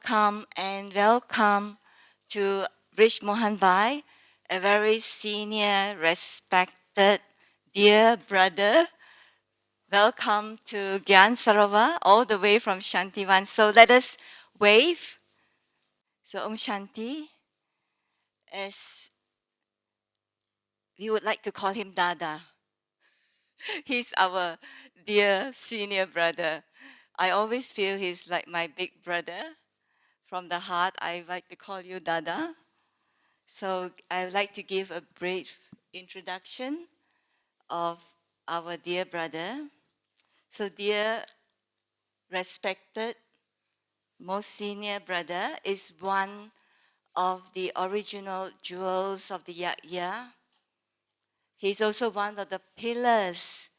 welcome and welcome to Rich Mohan Bhai, a very senior, respected, dear brother. Welcome to Gyan Sarovar, all the way from Shantivan. So let us wave. So Om Shanti, as we would like to call him Dada. He's our dear senior brother. I always feel he's like my big brother. From the heart, I like to call you Dada. So I would like to give a brief introduction of our dear brother. So dear respected, most senior brother is one of the original jewels of the Yakya. He's also one of the pillars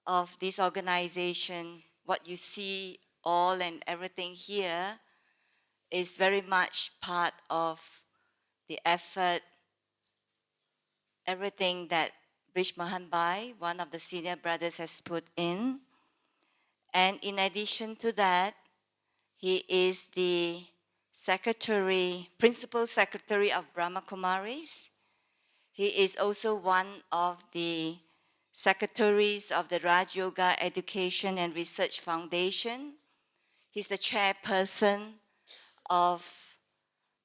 of this organization. What you see all and everything here is very much part of the effort, everything that Rich Mohan Bhai, one of the senior brothers, has put in. And in addition to that, he is the secretary, principal secretary of Brahma Kumaris. He is also one of the secretaries of the Raj Yoga Education and Research Foundation. He's the chairperson of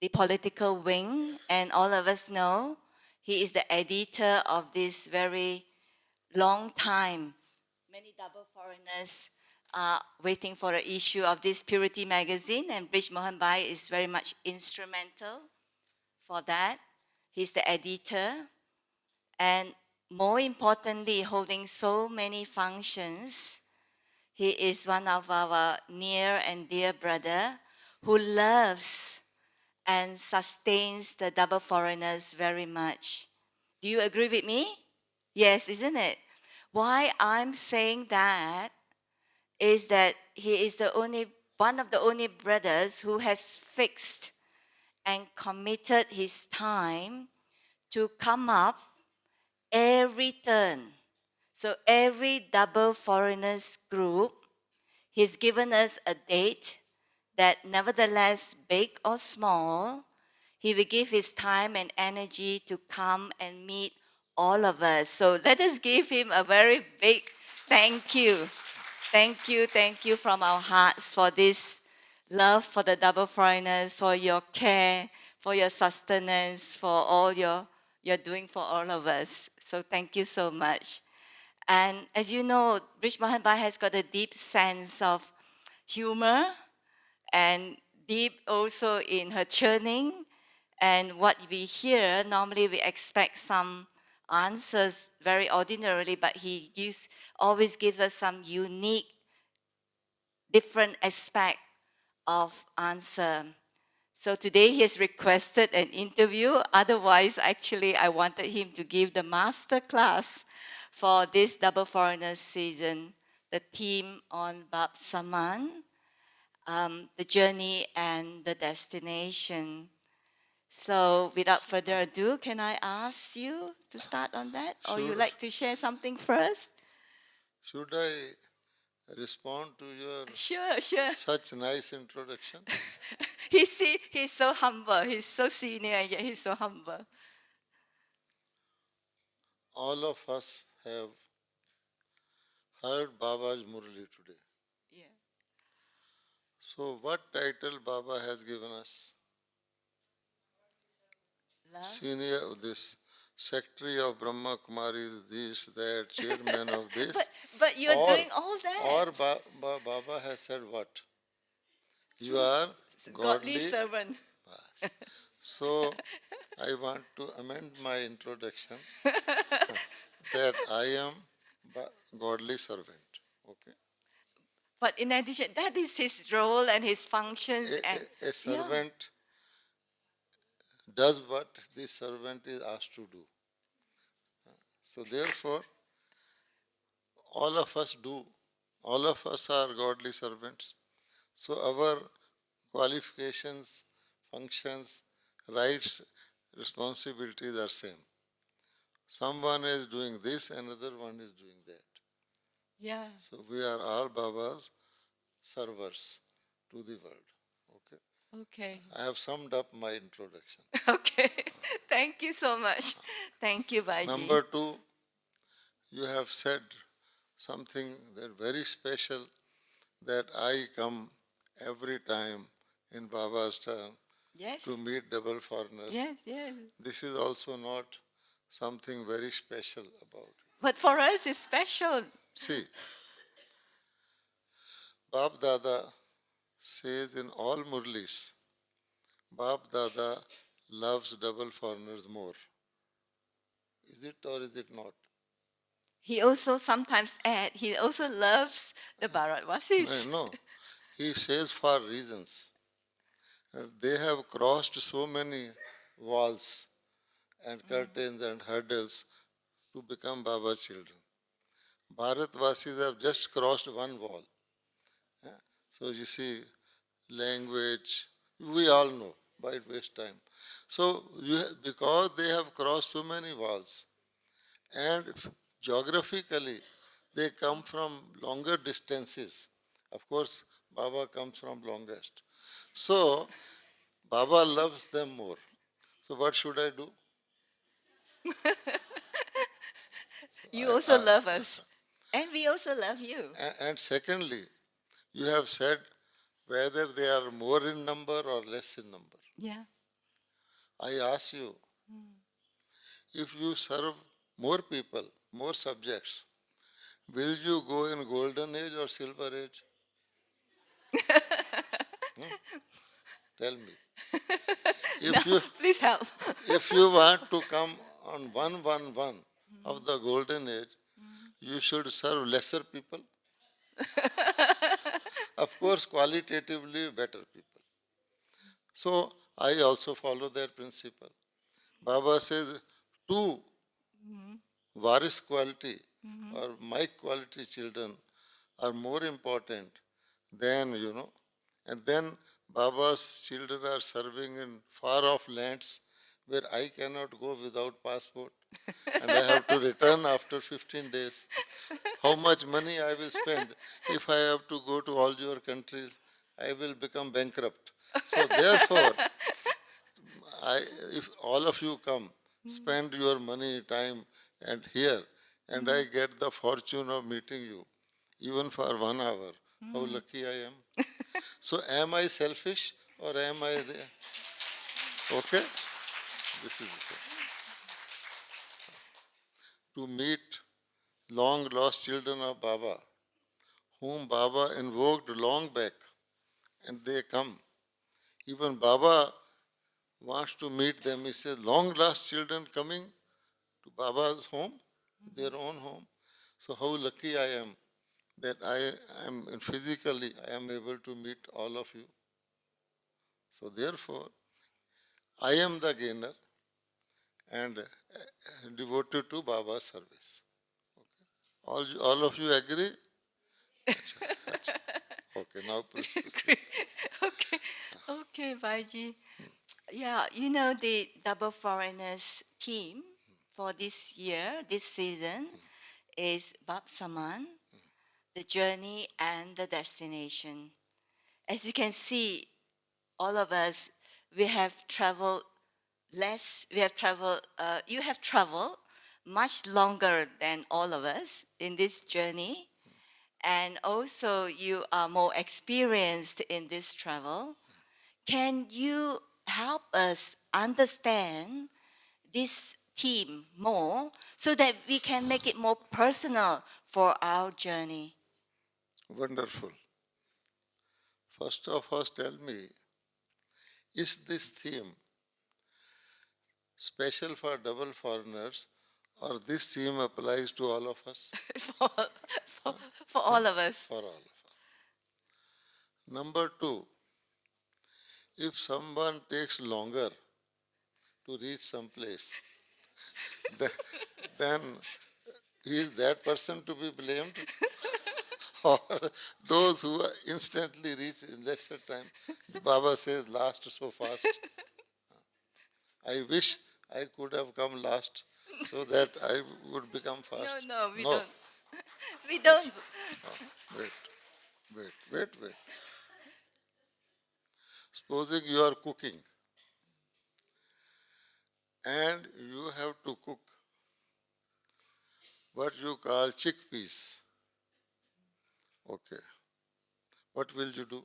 the political wing, and all of us know he is the editor of this very long time. Many double foreigners are waiting for an issue of this Purity magazine, and Brij Mohan Bhai is very much instrumental for that. He's the editor, and more importantly, holding so many functions. He is one of our near and dear brother who loves and sustains the double foreigners very much. Do you agree with me? Yes, isn't it? Why I'm saying that is that he is the only one of the only brothers who has fixed and committed his time to come up every turn. So every double foreigners group, he's given us a date that nevertheless, big or small, he will give his time and energy to come and meet all of us. So let us give him a very big thank you. Thank you from our hearts for this love for the double foreigners, for your care, for your sustenance, for all you're doing for all of us. So thank you so much. And as you know, Rich Mohan Bhai has got a deep sense of humor and deep also in her churning. And what we hear, normally we expect some answers very ordinarily, but he always gives us some unique, different aspect of answer. So today he has requested an interview. Otherwise, actually, I wanted him to give the master class for this Double Foreigners season, the theme on Bab Saman, the journey and the destination. So without further ado, can I ask you to start on that? Or you like to share something first? Should I respond to your Sure. such nice introduction? He's so humble. He's so senior, and yet he's so humble. All of us have heard Baba's Murli today. Yeah. So, what title Baba has given us? Love. Senior of this, Secretary of Brahma Kumari, this, that, Chairman of this. But you're or, doing all that. Or Baba has said what? You are Godly godly. servant. So, I want to amend my introduction that I am godly servant. Okay. But in addition, that is his role and his functions. A servant does what the servant is asked to do. So therefore, all of us do. All of us are godly servants. So our qualifications, functions, rights, responsibilities are same. Someone is doing this, another one is doing that. Yeah. So we are all Baba's servers to the world. Okay. Okay. I have summed up my introduction. Okay. Thank you so much. Thank you, Bhaiji. Number two, you have said something that very special, that I come every time in Baba's turn Yes. to meet double foreigners. Yes, yes. This is also not something very special about it. But for us, it's special. See, Bab Dada says in all Murlis, Bab Dada loves double foreigners more. Is it or is it not? He also sometimes add, he also loves the Bharatvasis. No. He says for reasons. They have crossed so many walls and curtains and hurdles to become Baba's children. Bharatvasis have just crossed one wall. So you see, language, we all know, why waste time? So because they have crossed so many walls, and geographically they come from longer distances. Of course, Baba comes from longest. So Baba loves them more. So what should I do? You also love us. And we also love you. And secondly, you have said whether they are more in number or less in number. Yeah. I ask you, if you serve more people, more subjects, will you go in golden age or silver age? Tell me. If No, you please help. if you want to come on 111 of the golden age, you should serve lesser people. Of course, qualitatively better people. So I also follow that principle. Baba says two Varis quality or my quality children are more important than, and then Baba's children are serving in far off lands where I cannot go without passport and I have to return after 15 days. How much money I will spend if I have to go to all your countries? I will become bankrupt. So therefore, if all of you come, spend your money, time, and here, and I get the fortune of meeting you, even for 1 hour, how lucky I am. So am I selfish or am I there? Okay? This is the thing. To meet long lost children of Baba, whom Baba invoked long back, and they come. Even Baba wants to meet them. He says, long lost children coming to Baba's home, their own home. So how lucky I am that I am physically I am able to meet all of you. So therefore, I am the gainer and devoted to Baba's service. All of you agree? Okay, now please proceed. Okay. Okay, Bhaiji. Yeah, the Double Foreigners team for this year, this season, is Bab Saman, the journey and the destination. As you can see, all of us, we have traveled you have traveled much longer than all of us in this journey. And also, you are more experienced in this travel. Can you help us understand this theme more so that we can make it more personal for our journey? Wonderful. First of all, tell me, is this theme special for double foreigners or this theme applies to all of us? for, for, for all of us. For all of us. Number two, if someone takes longer to reach some place, then is that person to be blamed? Or those who instantly reach in lesser time? Baba says, last so fast. I wish I could have come last so that I would become fast. No, we No. don't. We don't. Wait, wait, wait, wait. Supposing you are cooking and you have to cook what you call chickpeas. Okay. What will you do?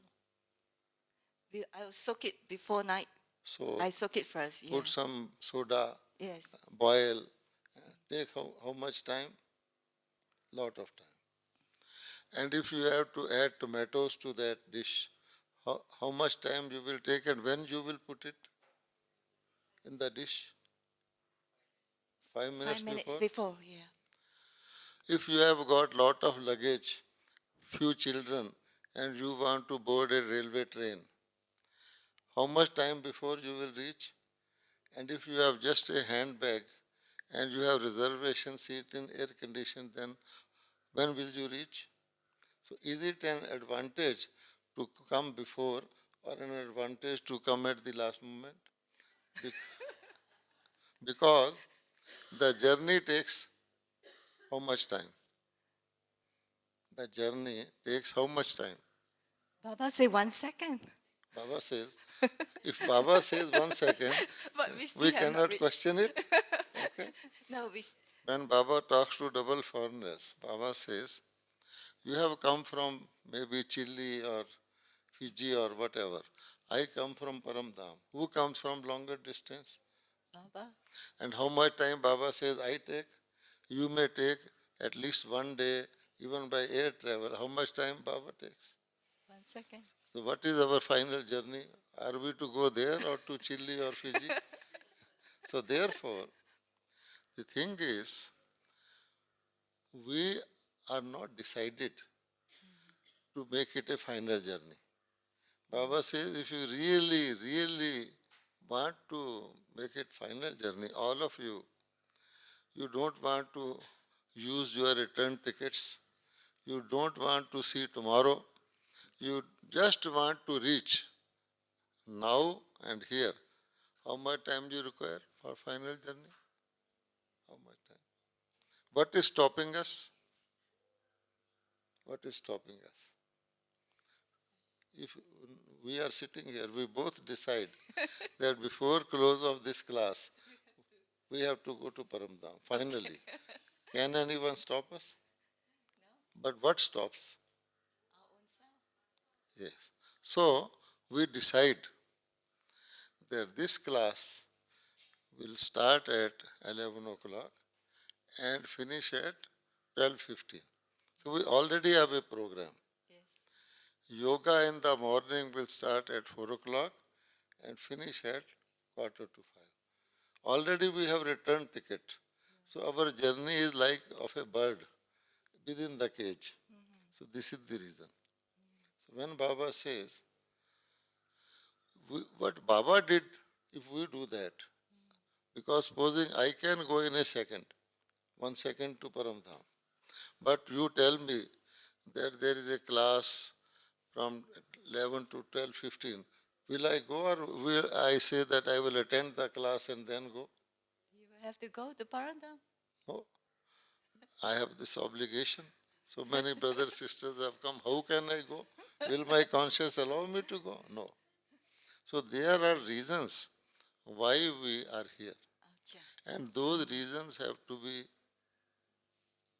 I'll soak it before night. So I soak it first. Yeah. put some soda, Yes. boil. Take how much time? Lot of time. And if you have to add tomatoes to that dish, how much time you will take and when you will put it in the dish? 5 minutes 5 minutes before? before. Yeah. If you have got lot of luggage, few children, and you want to board a railway train, how much time before you will reach? And if you have just a handbag and you have reservation seat in air condition, then when will you reach? So is it an advantage to come before or an advantage to come at the last moment? Because the journey takes how much time? The journey takes how much time? Baba say 1 second. Baba says, if Baba says 1 second, But we still we have not cannot reached. question it. Okay. No, When Baba talks to double foreigners, Baba says, you have come from maybe Chile or Fiji or whatever. I come from Paramdam. Who comes from longer distance? Baba. And how much time Baba says I take? You may take at least 1 day, even by air travel. How much time Baba takes? 1 second. So what is our final journey? Are we to go there or to Chile or Fiji? So therefore, the thing is, we are not decided to make it a final journey. Baba says, if you really, really want to make it final journey, all of you don't want to use your return tickets, you don't want to see tomorrow, you just want to reach now and here. How much time do you require for final journey? How much time? What is stopping us? What is stopping us? If we are sitting here, we both decide that before close of this class, we have to go to Paramdam, finally. Can anyone stop us? But what stops? Yes. So, we decide that this class will start at 11 o'clock and finish at 12:15. So, we already have a program. Yes. Yoga in the morning will start at 4 o'clock and finish at quarter to 5. Already we have return ticket. So our journey is like of a bird within the cage. So this is the reason. So when Baba says, what Baba did, if we do that, because supposing I can go in a second, 1 second to Paramdham, but you tell me that there is a class from 11 to 12:15, will I go or will I say that I will attend the class and then go? You will have to go to Parandam. No, I have this obligation. So many brothers, sisters have come. How can I go? Will my conscience allow me to go? No. So there are reasons why we are here. Acha. And those reasons have to be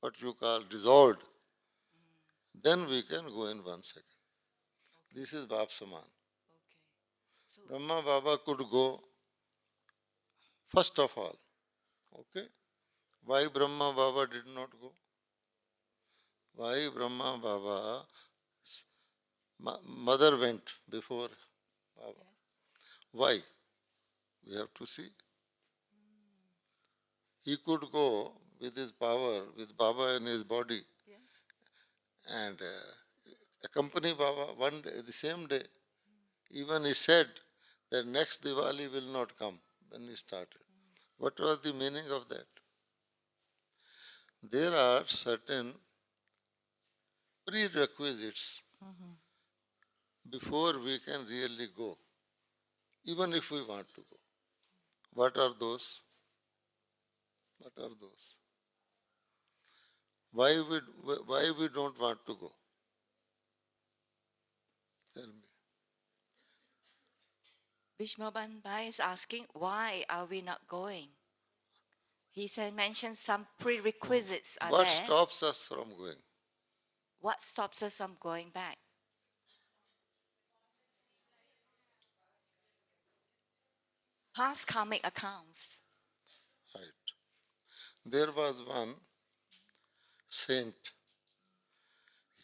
what you call resolved. Then we can go in 1 second. This is Bap Saman. Okay. So Brahma Baba could go first of all. Okay? Why Brahma Baba did not go? Why Brahma Baba, mother went before Baba? Why? We have to see. He could go with his power, with Baba in his body, yes. and accompany Baba one day, the same day. Even he said that next Diwali will not come when he started. What was the meaning of that? There are certain prerequisites before we can really go, even if we want to go. What are those? What are those? Why we don't want to go? Tell me. Vishmaban Bhai is asking, why are we not going? He said, mentioned some prerequisites are What there. stops us from going? What stops us from going back? Past karmic accounts. Right. There was one saint.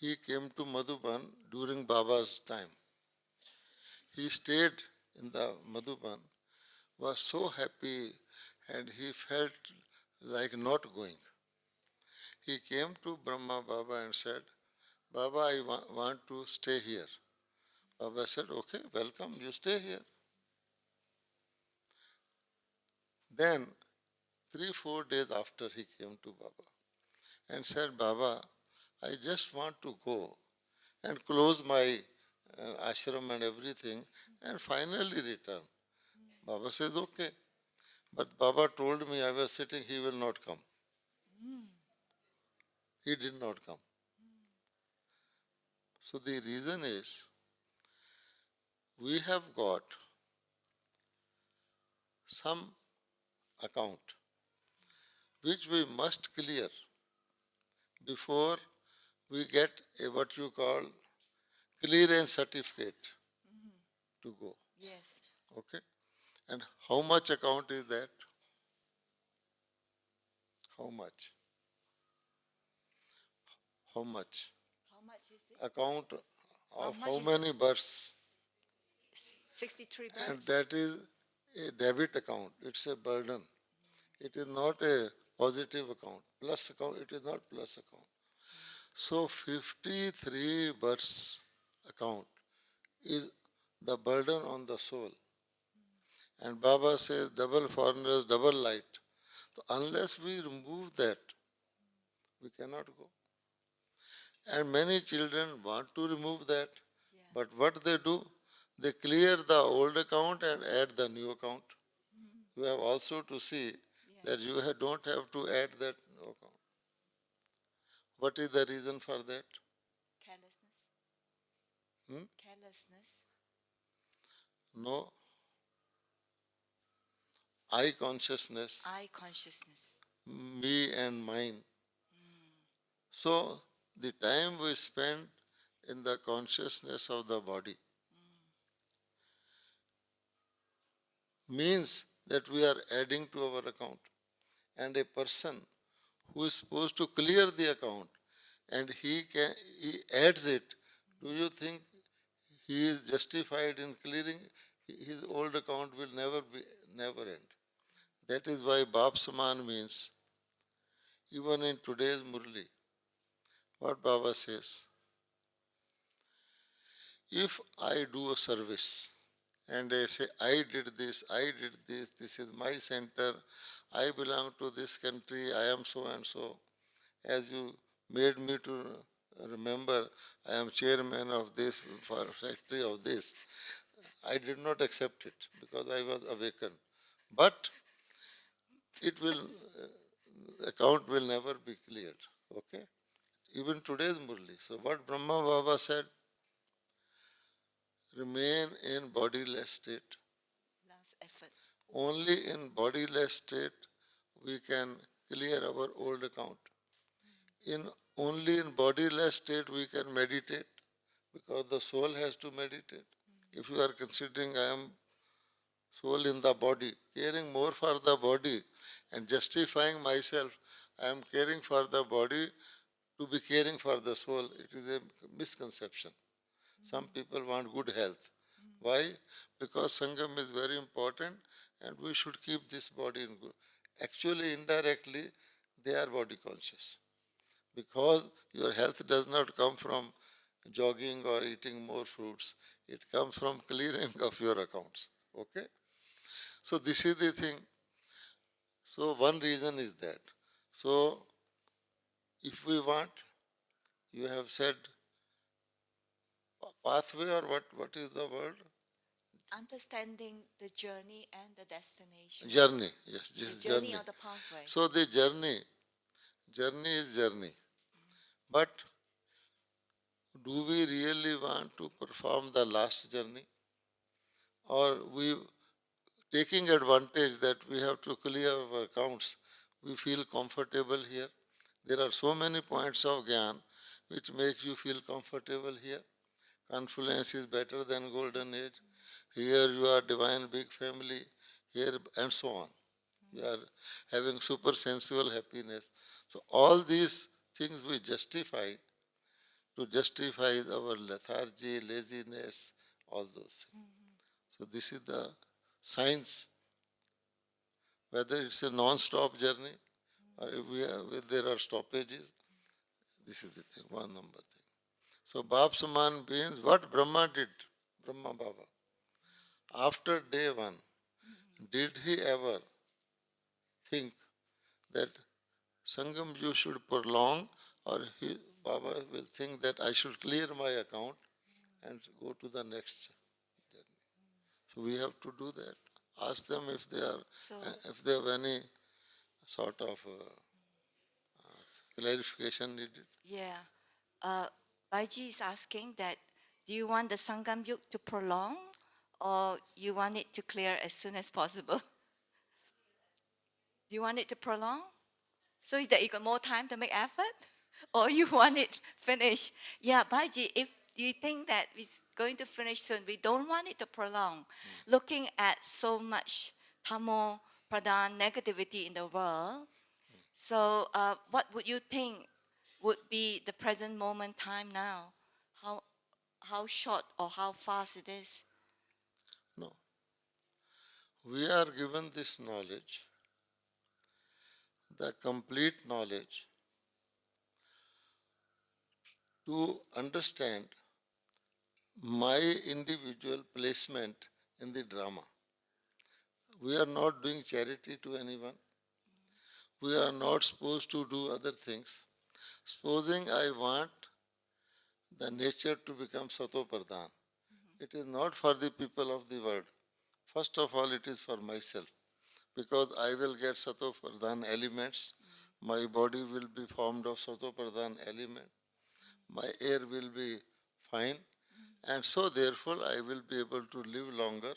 He came to Madhuban during Baba's time. He stayed in the Madhuban, was so happy, and he felt like not going. He came to Brahma Baba and said, Baba, I want to stay here. Baba said, okay, welcome, you stay here. Then, 3-4 days after, he came to Baba and said, Baba, I just want to go and close my ashram and everything and finally return. Baba says, okay. But Baba told me I was sitting, he will not come. He did not come. So the reason is, we have got some account which we must clear before we get a what you call clearance certificate to go. Yes. Okay? And how much account is that? How much? How much? How much is it? Account of much how is many births? 63 And births. that is a debit account. It's a burden. It is not a positive account. Plus account, it is not plus account. So 53 births account is the burden on the soul. And Baba says double foreigners, double light. So unless we remove that, we cannot go. And many children want to remove that, but what they do, they clear the old account and add the new account. You have also to see that you don't have to add that new account. What is the reason for that? Carelessness. Hmm? Carelessness. No. I consciousness, I consciousness. me and mine. So the time we spend in the consciousness of the body means that we are adding to our account. And a person who is supposed to clear the account and he adds it, do you think he is justified in clearing? His old account will never end. That is why Bap Saman means, even in today's Murli, what Baba says, if I do a service and I say, I did this, this is my center, I belong to this country, I am so and so, as you made me to remember, I am chairman of this, for factory of this. I did not accept it because I was awakened. But it will, account will never be cleared. Okay? Even today's Murli. So what Brahma Baba said, remain in bodiless state. Last effort. Only in bodiless state we can clear our old account. Only in bodiless state we can meditate, because the soul has to meditate. If you are considering I am soul in the body, caring more for the body and justifying myself, I am caring for the body to be caring for the soul, it is a misconception. Some people want good health. Why? Because Sangam is very important and we should keep this body in good. Actually, indirectly, they are body conscious. Because your health does not come from jogging or eating more fruits. It comes from clearing of your accounts. Okay? So this is the thing. So one reason is that. So if we want, you have said pathway, or what is the word? Understanding the journey and the destination. Journey. Yes, this The journey journey. of the pathway. So the journey is journey. But do we really want to perform the last journey? Or we taking advantage that we have to clear our accounts, we feel comfortable here. There are so many points of Gyan which make you feel comfortable here. Confluence is better than golden age. Here you are divine big family, here and so on. You are having super sensual happiness. So all these things we justify to justify our lethargy, laziness, all those things. So this is the science. Whether it's a non-stop journey or if if there are stoppages, this is the thing, one number thing. So Bapsaman means what Brahma did, Brahma Baba. After day one, did he ever think that Sangam you should prolong or he, Baba will think that I should clear my account and go to the next journey. So we have to do that. Ask them if they are, So, if they have any sort of clarification needed. yeah. Baiji is asking that do you want the Sangam Yug to prolong or you want it to clear as soon as possible? Do you want it to prolong so that you got more time to make effort? Or you want it finished? Yeah, Baiji, if you think that it's going to finish soon, we don't want it to prolong. Looking at so much Tamil Pradhan negativity in the world, so what would you think would be the present moment time now? How short or how fast it is? No. We are given this knowledge, the complete knowledge, to understand my individual placement in the drama. We are not doing charity to anyone. We are not supposed to do other things. Supposing I want the nature to become Sato Pradhan, it is not for the people of the world. First of all, it is for myself. Because I will get Sato Pradhan elements, my body will be formed of Sato Pradhan element, my air will be fine, and so therefore I will be able to live longer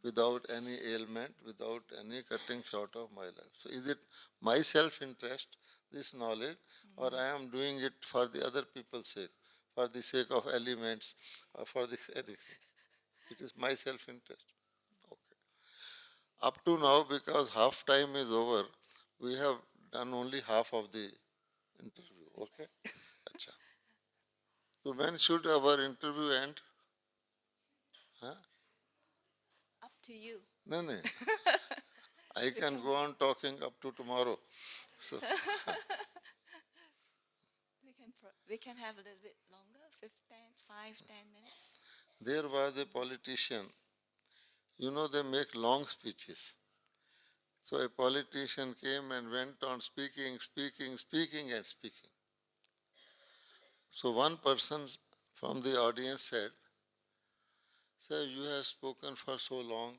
without any ailment, without any cutting short of my life. So is it my self-interest, this knowledge, or I am doing it for the other people's sake, for the sake of elements, or for the anything? It is my self-interest. Okay. Up to now, because half time is over, we have done only half of the interview. Okay? Acha. So when should our interview end? Huh? Up to you. No, no. I can go on talking up to tomorrow. So We can have a little bit longer, 5, 10 minutes. there was a politician. You know, they make long speeches. So a politician came and went on speaking, speaking, speaking, and speaking. So one person from the audience said, "Sir, you have spoken for so long."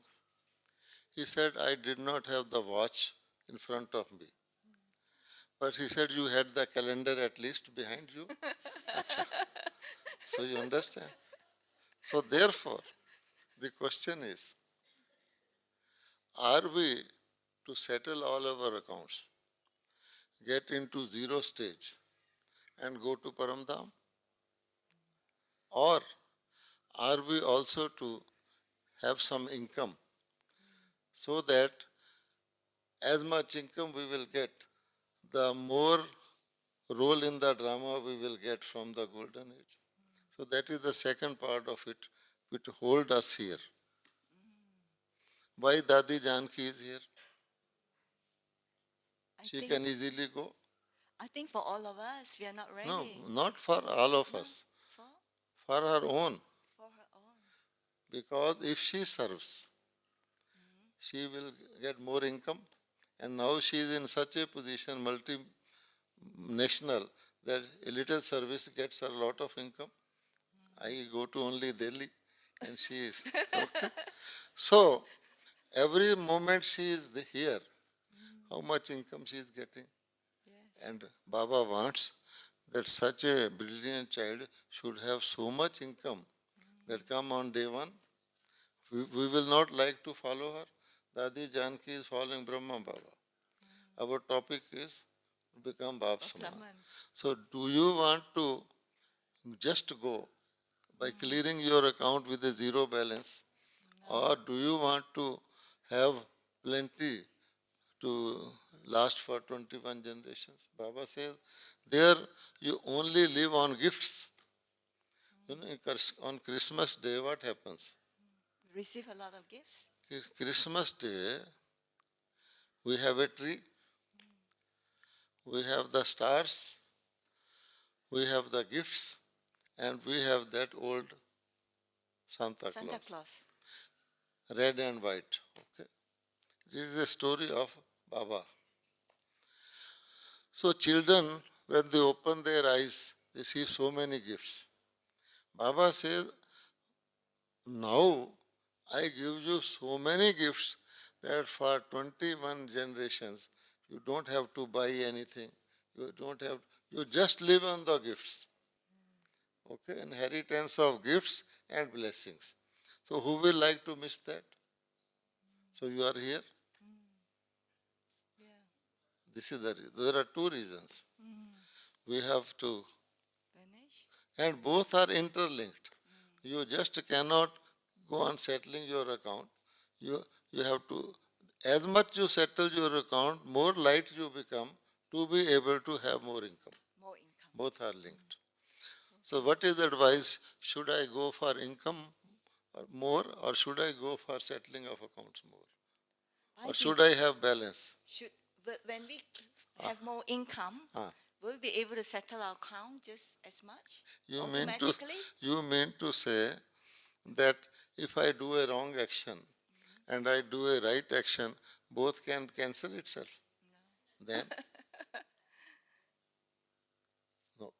He said, "I did not have the watch in front of me." But he said, "You had the calendar at least behind you." Acha. So you understand? So therefore, the question is, are we to settle all our accounts, get into zero stage and go to Paramdham? Or are we also to have some income so that as much income we will get, the more role in the drama we will get from the golden age? So that is the second part of it which hold us here. Why Dadi Janki is here? I She think, can easily go. I think for all of us, we are not ready. No, not for all of No, us, for, for her own. for her own. Because if she serves, she will get more income. And now she is in such a position, multinational, that a little service gets her a lot of income. I go to only Delhi and she is. Okay. So, every moment she is here, how much income she is getting. Yes. And Baba wants that such a brilliant child should have so much income that come on day one. We will not like to follow her. Dadi Janki is following Brahma Baba. Our topic is become Bab Saman. So, do you want to just go by clearing your account with a zero balance, or do you want to have plenty to last for 21 generations? Baba says, there you only live on gifts. You know, on Christmas Day, what happens? Receive a lot of gifts. Christmas Day, we have a tree, we have the stars, we have the gifts, and we have that old Santa Santa Claus, Claus. red and white. Okay, this is a story of Baba. So children, when they open their eyes, they see so many gifts. Baba says, now I give you so many gifts that for 21 generations you don't have to buy anything. You don't have, you just live on the gifts. Okay, inheritance of gifts and blessings. So who will like to miss that? So you are here. Yeah. This is the reason. There are two reasons. We have to, Finish. and both are interlinked. You just cannot go on settling your account. You have to, as much you settle your account, more light you become to be able to have more income. More income. Both are linked. So what is the advice? Should I go for income or more, or should I go for settling of accounts more? Or Baiji, should I have balance? when we have more income, Ah. will we be able to settle our account just as much You automatically? mean to say that if I do a wrong action and I do a right action, both can cancel itself? Then no.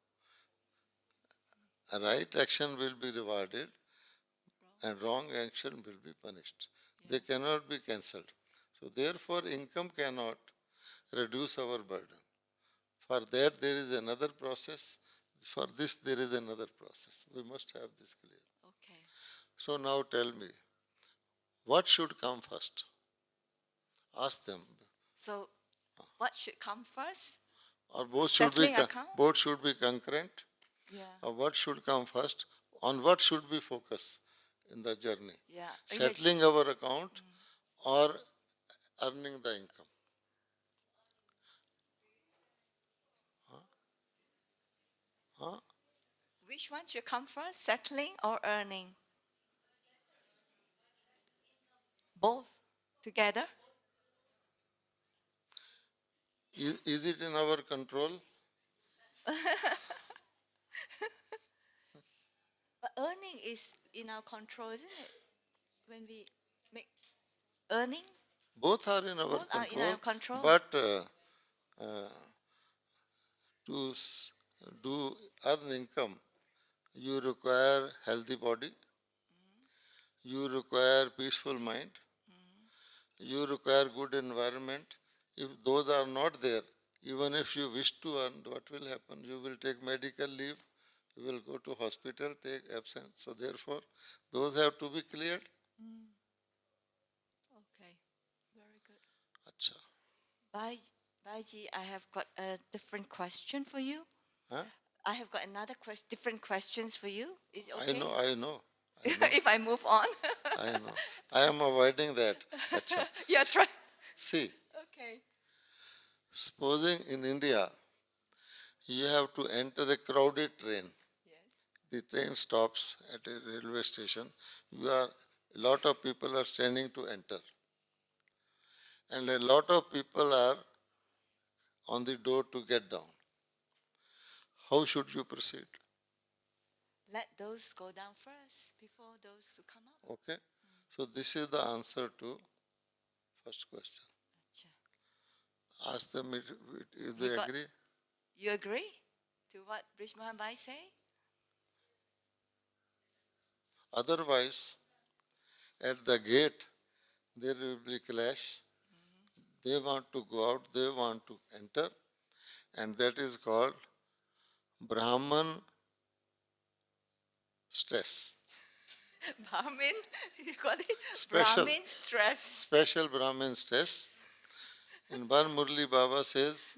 A right action will be rewarded and wrong action will be punished. They cannot be cancelled. So therefore income cannot reduce our burden. For that there is another process. For this there is another process. We must have this clear. Okay. So now tell me, what should come first? Ask them. So, what should come first? Or Settling account? both should be concurrent? Yeah. Or what should come first? On what should we focus in the journey? Yeah. Settling our account or earning the income? Huh? Which one should come first, settling or earning? Both together? Is it in our control? But earning is in our control, isn't it? When we make earning, Both are in our both are in our control. But uh, to do earn income, you require healthy body, you require peaceful mind, you require good environment. If those are not there, even if you wish to earn, what will happen? You will take medical leave, you will go to hospital, take absence. So therefore, those have to be cleared. Okay, very good. Acha. Baiji, I have got a different question for you. Huh? I have got another different questions for you. Is it okay? I know. If I move on. I know. I am avoiding that. Acha. You're trying. See, Okay. supposing in India, you have to enter a crowded train. Yes. The train stops at a railway station. A lot of people are standing to enter. And a lot of people are on the door to get down. How should you proceed? Let those go down first before those to come up. Okay? So this is the answer to first question. Acha. Ask them if they agree. You agree to what Brish Mohan Bhai say? Otherwise, at the gate, there will be clash. They want to go out, they want to enter, and that is called Brahman stress. Brahmin, you got it? Special. Brahmin stress. Special Brahmin stress. In one Murli Baba says,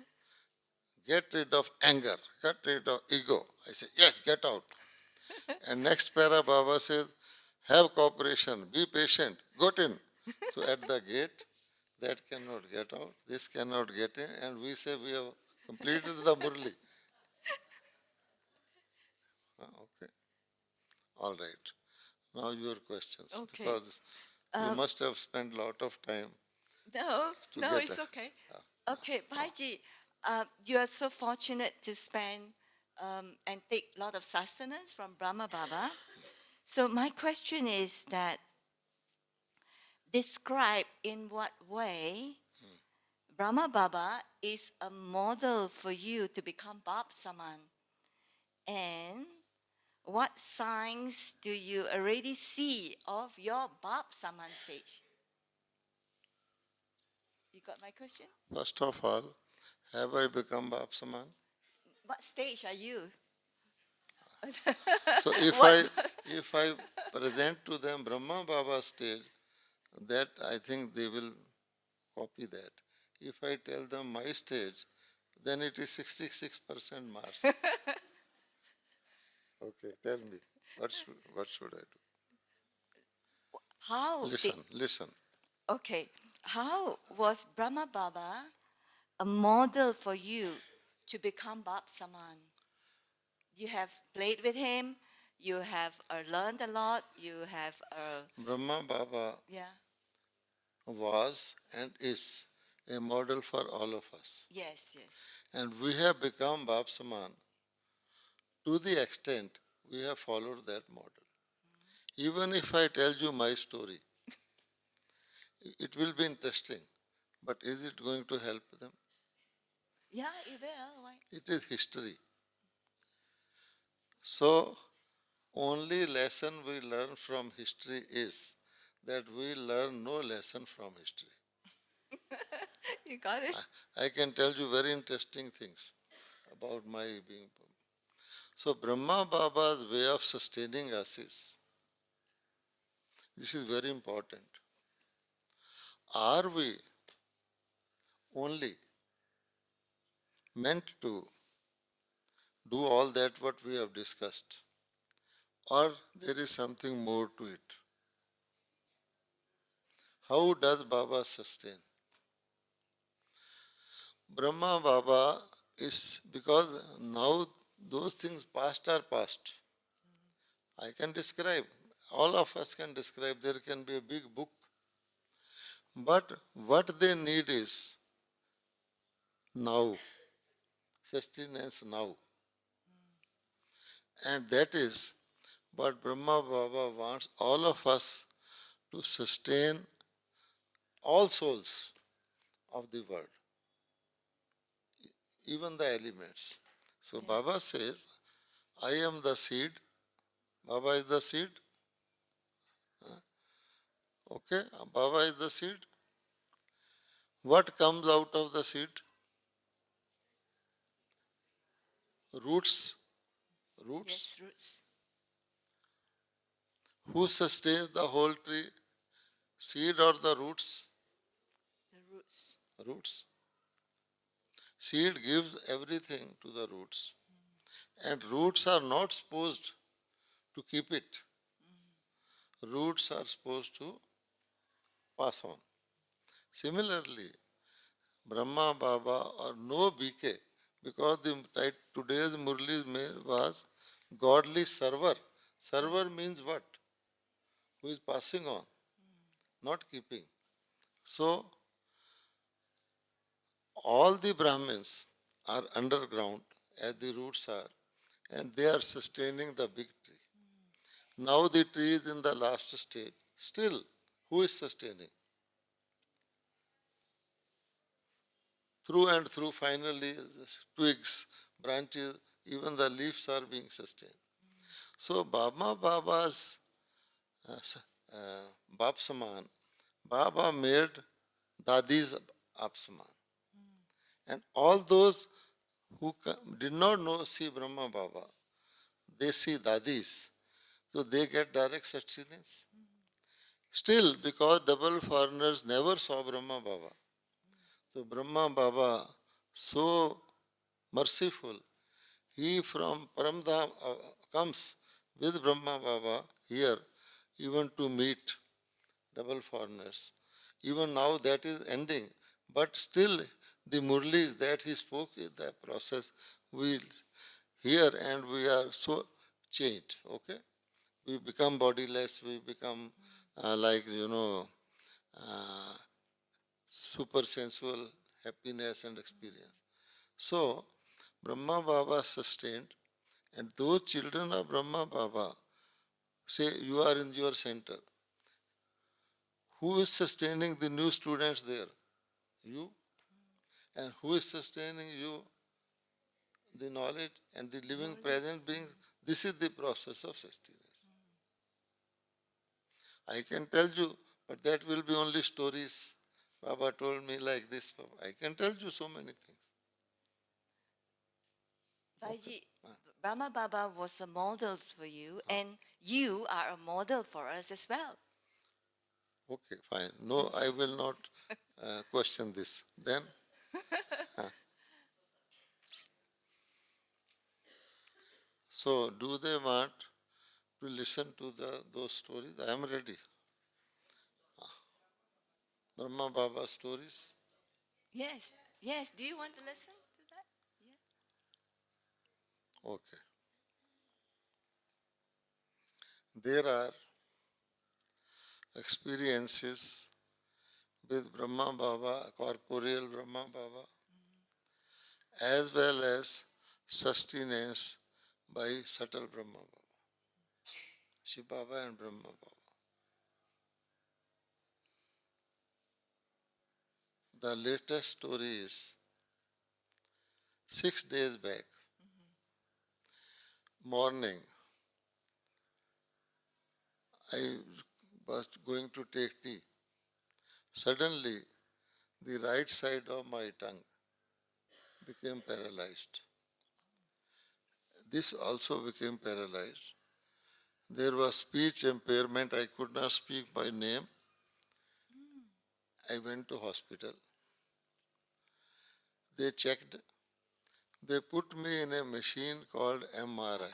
get rid of anger, get rid of ego. I say, yes, get out. And next para Baba says, have cooperation, be patient, got in. So at the gate, that cannot get out, this cannot get in, and we say we have completed the Murli. Okay, all right. Now your questions, Okay. because you must have spent a lot of time No, to no, get it's a- okay. Okay, Bhaiji, you are so fortunate to spend and take a lot of sustenance from Brahma Baba. So my question is that describe in what way Brahma Baba is a model for you to become Bab Saman, and what signs do you already see of your Bab Saman stage? You got my question? First of all, have I become Bap Saman? What stage are you? So What- if I present to them Brahma Baba stage, that I think they will copy that. If I tell them my stage, then it is 66% marks. Okay, tell me, what should I do? How did, Listen. okay, how was Brahma Baba a model for you to become Bab Saman? You have played with him, you have learned a lot, you have, Brahma Baba yeah, was and is a model for all of us. yes, yes. And we have become Bap Saman to the extent we have followed that model. Even if I tell you my story, it will be interesting, but is it going to help them? Yeah, you will. Why? It is history. So, only lesson we learn from history is that we learn no lesson from history. You got it? I can tell you very interesting things about my being. So, Brahma Baba's way of sustaining us is, this is very important. Are we only meant to do all that what we have discussed, or there is something more to it? How does Baba sustain? Brahma Baba is, because now those things past are past. I can describe, all of us can describe, there can be a big book. But what they need is now, sustenance now. And that is what Brahma Baba wants all of us to sustain all souls of the world, even the elements. So Baba says, I am the seed. Baba is the seed. Okay, Baba is the seed. What comes out of the seed? Roots. Roots. Yes, roots. Who sustains the whole tree? Seed or the roots? The roots. Roots. Seed gives everything to the roots. And roots are not supposed to keep it. Roots are supposed to pass on. Similarly, Brahma Baba or no BK, because today's Murli's was godly server. Server means what? Who is passing on, not keeping. So, all the Brahmins are underground as the roots are, and they are sustaining the big tree. Now the tree is in the last stage. Still, who is sustaining? Through and through, finally, twigs, branches, even the leaves are being sustained. So, Baba's Bap Saman, Baba made Dadis Bap Saman. And all those who did not know see Brahma Baba, they see Dadis. so they get direct sustenance. Still, because double foreigners never saw Brahma Baba, so Brahma Baba, so merciful, he from Paramdham comes with Brahma Baba here even to meet double foreigners. Even now that is ending, but still the Murlis that he spoke in the process we hear and we are so changed. Okay, we become bodiless, we become uh, super sensual happiness and experience. So Brahma Baba sustained, and those children of Brahma Baba say you are in your center. Who is sustaining the new students there? You. And who is sustaining you? The knowledge and the living present beings. This is the process of sustenance. I can tell you, but that will be only stories. Baba told me like this. I can tell you so many things. Bhaiji, Brahma Baba was a model for you, and you are a model for us as well. Okay, fine. No, I will not question this. Then, so do they want to listen to those stories? I am ready. Brahma Baba stories. Yes, yes. Do you want to listen to that? Okay. There are experiences with Brahma Baba, corporeal Brahma Baba, as well as sustenance by subtle Brahma Baba, Shiva Baba and Brahma Baba. The latest story is 6 days back, morning, I was going to take tea. Suddenly, the right side of my tongue became paralyzed. This also became paralyzed. There was speech impairment. I could not speak my name. I went to hospital. They checked. They put me in a machine called MRI.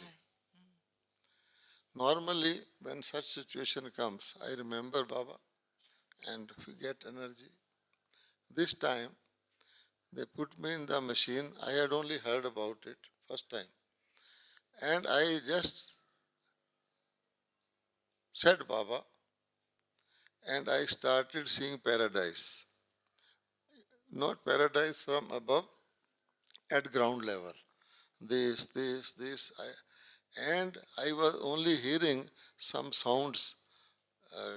Normally, when such situation comes, I remember Baba and get energy. This time, they put me in the machine. I had only heard about it first time. And I just said Baba, and I started seeing paradise. Not paradise from above, at ground level. This. And I was only hearing some sounds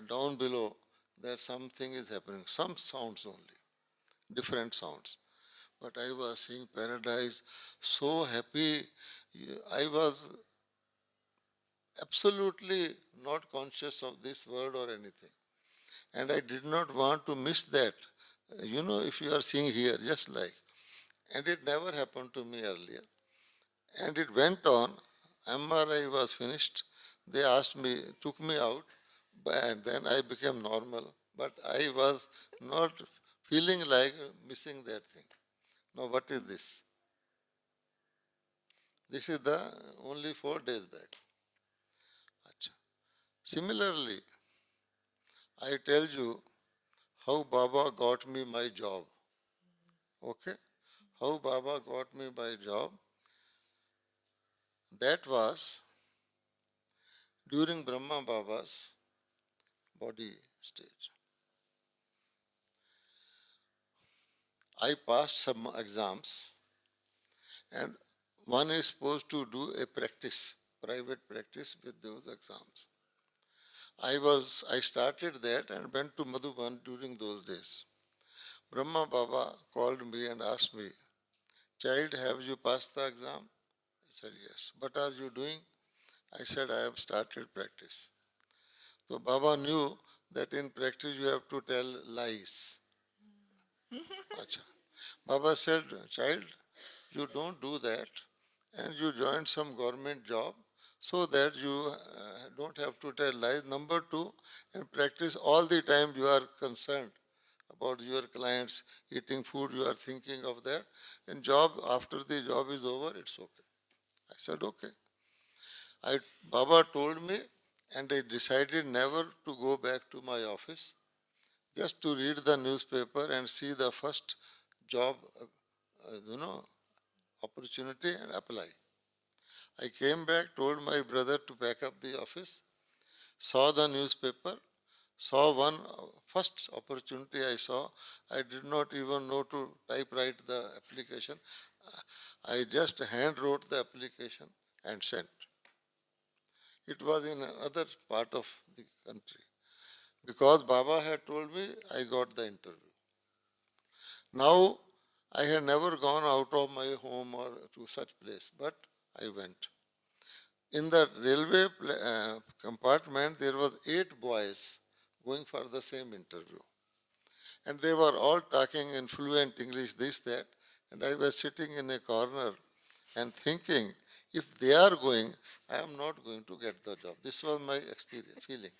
down below that something is happening. Some sounds only, different sounds. But I was seeing paradise, so happy. I was absolutely not conscious of this word or anything. And I did not want to miss that. If you are seeing here, just like. And it never happened to me earlier. And it went on. MRI was finished. They asked me, took me out, and then I became normal. But I was not feeling like missing that thing. Now, what is this? This is the only 4 days back. Achha. Similarly, I tell you how Baba got me my job. Okay? How Baba got me my job. That was during Brahma Baba's body stage. I passed some exams, and one is supposed to do a practice, private practice with those exams. I started that and went to Madhuban during those days. Brahma Baba called me and asked me, "Child, have you passed the exam?" I said, "Yes." "What are you doing?" I said, "I have started practice." So Baba knew that in practice you have to tell lies. Acha. Baba said, "Child, you don't do that, and you join some government job so that you don't have to tell lies. Number two, in practice, all the time you are concerned about your clients eating food, you are thinking of that. In job, after the job is over, it's okay. I said, okay. Baba told me, and I decided never to go back to my office, just to read the newspaper and see the first job, opportunity and apply. I came back, told my brother to pack up the office, saw the newspaper, saw one first opportunity I saw. I did not even know to typewrite the application. I just hand wrote the application and sent. It was in another part of the country. Because Baba had told me, I got the interview. Now, I had never gone out of my home or to such place, but I went. In the railway compartment, there was 8 boys going for the same interview. And they were all talking in fluent English, this, that. And I was sitting in a corner and thinking, if they are going, I am not going to get the job. This was my experience, feeling.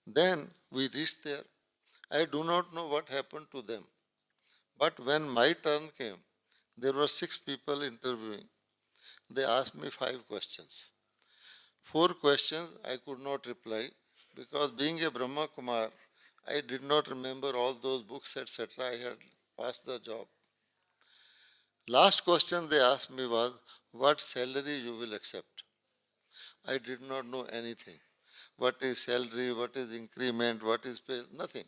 Then we reached there. I do not know what happened to them. But when my turn came, there were 6 people interviewing. They asked me 5 questions. 4 questions I could not reply because being a Brahma Kumar, I did not remember all those books, etc. I had passed the job. Last question they asked me was, what salary you will accept? I did not know anything. What is salary, what is increment, what is pay, nothing.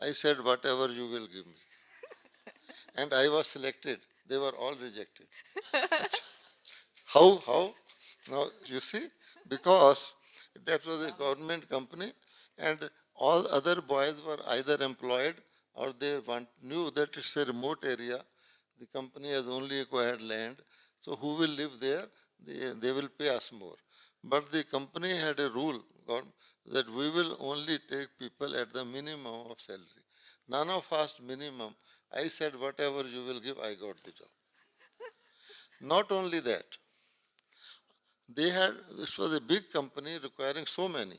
I said, whatever you will give me. And I was selected. They were all rejected. How? How? Now, you see, because that was a government company and all other boys were either employed or they knew that it's a remote area. The company has only acquired land. So who will live there? They will pay us more. But the company had a rule that we will only take people at the minimum of salary. None of us minimum. I said, whatever you will give, I got the job. Not only that, this was a big company requiring so many.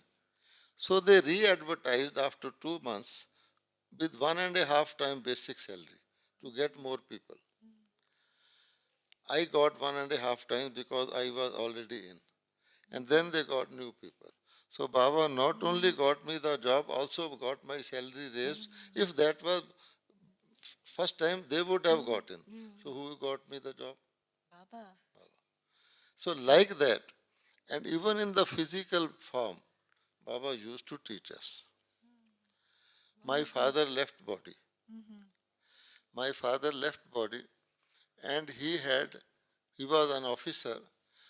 So they re-advertised after 2 months with 1.5 times basic salary to get more people. I got 1.5 times because I was already in. And then they got new people. So Baba not only got me the job, also got my salary raised. If that was first time, they would have gotten. So who got me the job? Baba. So like that, and even in the physical form, Baba used to teach us. My father left body. My father left body and he was an officer,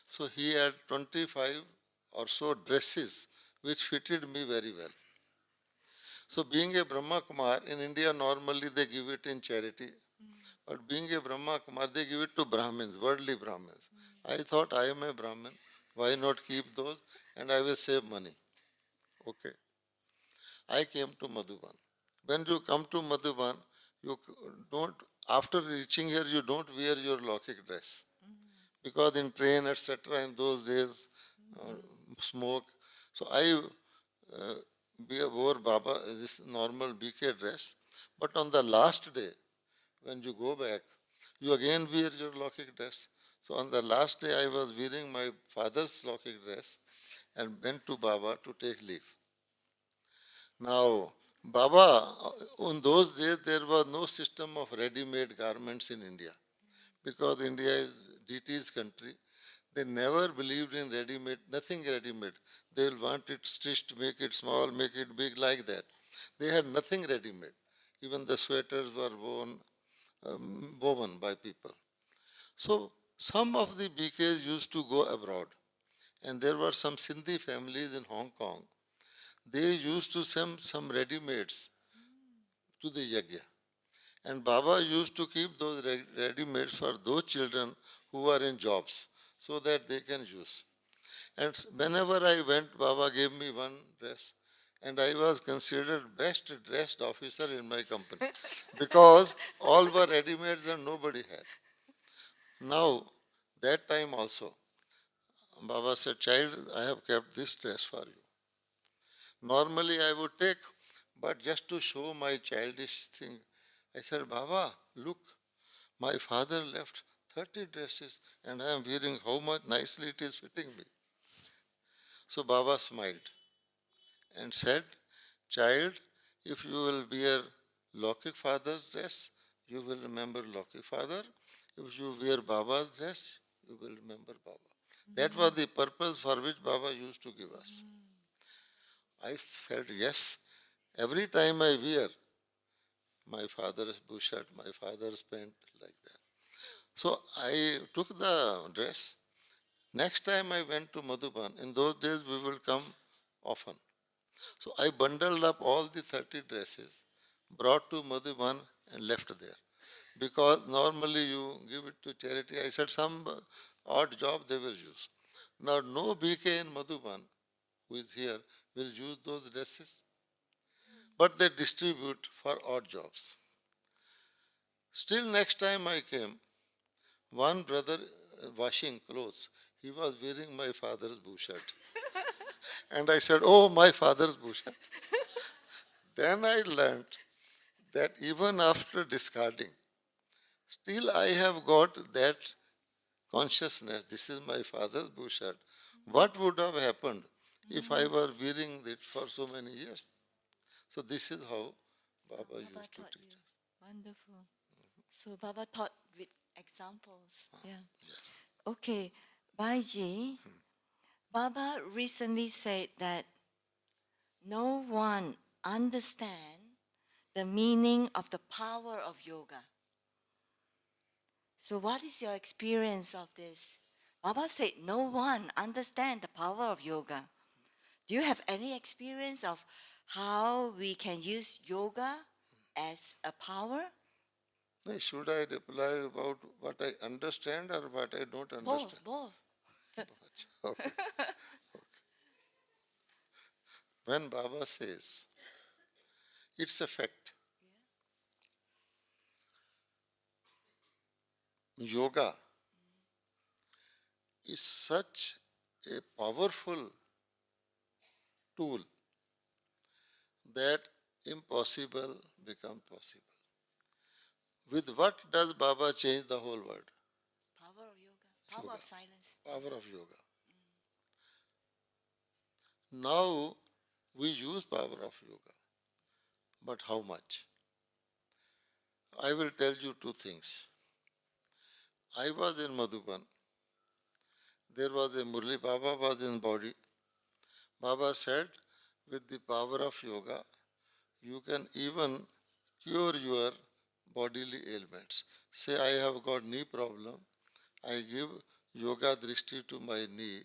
so he had 25 or so dresses which fitted me very well. So being a Brahma Kumar, in India normally they give it in charity, but being a Brahma Kumar, they give it to Brahmins, worldly Brahmins. I thought I am a Brahmin, why not keep those and I will save money. Okay. I came to Madhuban. When you come to Madhuban, you don't, after reaching here, you don't wear your Lokik dress. Because in train, etc., in those days, smoke. So I wore Baba, this normal BK dress. But on the last day, when you go back, you again wear your Lokik dress. So on the last day, I was wearing my father's Lokik dress and went to Baba to take leave. Now, Baba, in those days there was no system of ready-made garments in India because India is DT's country. They never believed in ready-made, nothing ready-made. They will want it stitched, make it small, make it big, like that. They had nothing ready-made. Even the sweaters were woven by people. So some of the BKs used to go abroad. And there were some Sindhi families in Hong Kong. They used to send some ready-mades to the yajna. And Baba used to keep those ready-mades for those children who are in jobs so that they can use. And whenever I went, Baba gave me one dress and I was considered best dressed officer in my company because all were ready-mades and nobody had. Now, that time also, Baba said, child, I have kept this dress for you. Normally I would take, but just to show my childish thing, I said, Baba, look, my father left 30 dresses and I am wearing how much nicely it is fitting me. So Baba smiled and said, child, if you will wear Lokik father's dress, you will remember Lokik father. If you wear Baba's dress, you will remember Baba. That was the purpose for which Baba used to give us. I felt, yes, every time I wear my father's bushat, my father's pant, like that. So I took the dress. Next time I went to Madhuban, in those days we will come often. So I bundled up all the 30 dresses, brought to Madhuban and left there. Because normally you give it to charity. I said some odd job they will use. Now no BK in Madhuban who is here will use those dresses, but they distribute for odd jobs. Still next time I came, one brother washing clothes, he was wearing my father's bushat. And I said, oh, my father's bushat. Then I learned that even after discarding, still I have got that consciousness, this is my father's bushat. What would have happened if I were wearing it for so many years? So this is how Baba used to taught teach you. us. Wonderful. So Baba taught with examples. Yeah. Yes. Okay, Baiji, Baba recently said that no one understand the meaning of the power of yoga. So what is your experience of this? Baba said no one understand the power of yoga. Do you have any experience of how we can use yoga as a power? Now, should I reply about what I understand or what I don't Both, understand? both. Okay. When Baba says, it's a fact, yoga is such a powerful tool that impossible become possible. With what does Baba change the whole world? Power of yoga. Power Yoga. of silence. Power of yoga. Now we use power of yoga, but how much? I will tell you two things. I was in Madhuban. There was a Murli Baba was in body. Baba said, with the power of yoga, you can even cure your bodily ailments. Say, I have got knee problem. I give yoga drishti to my knee.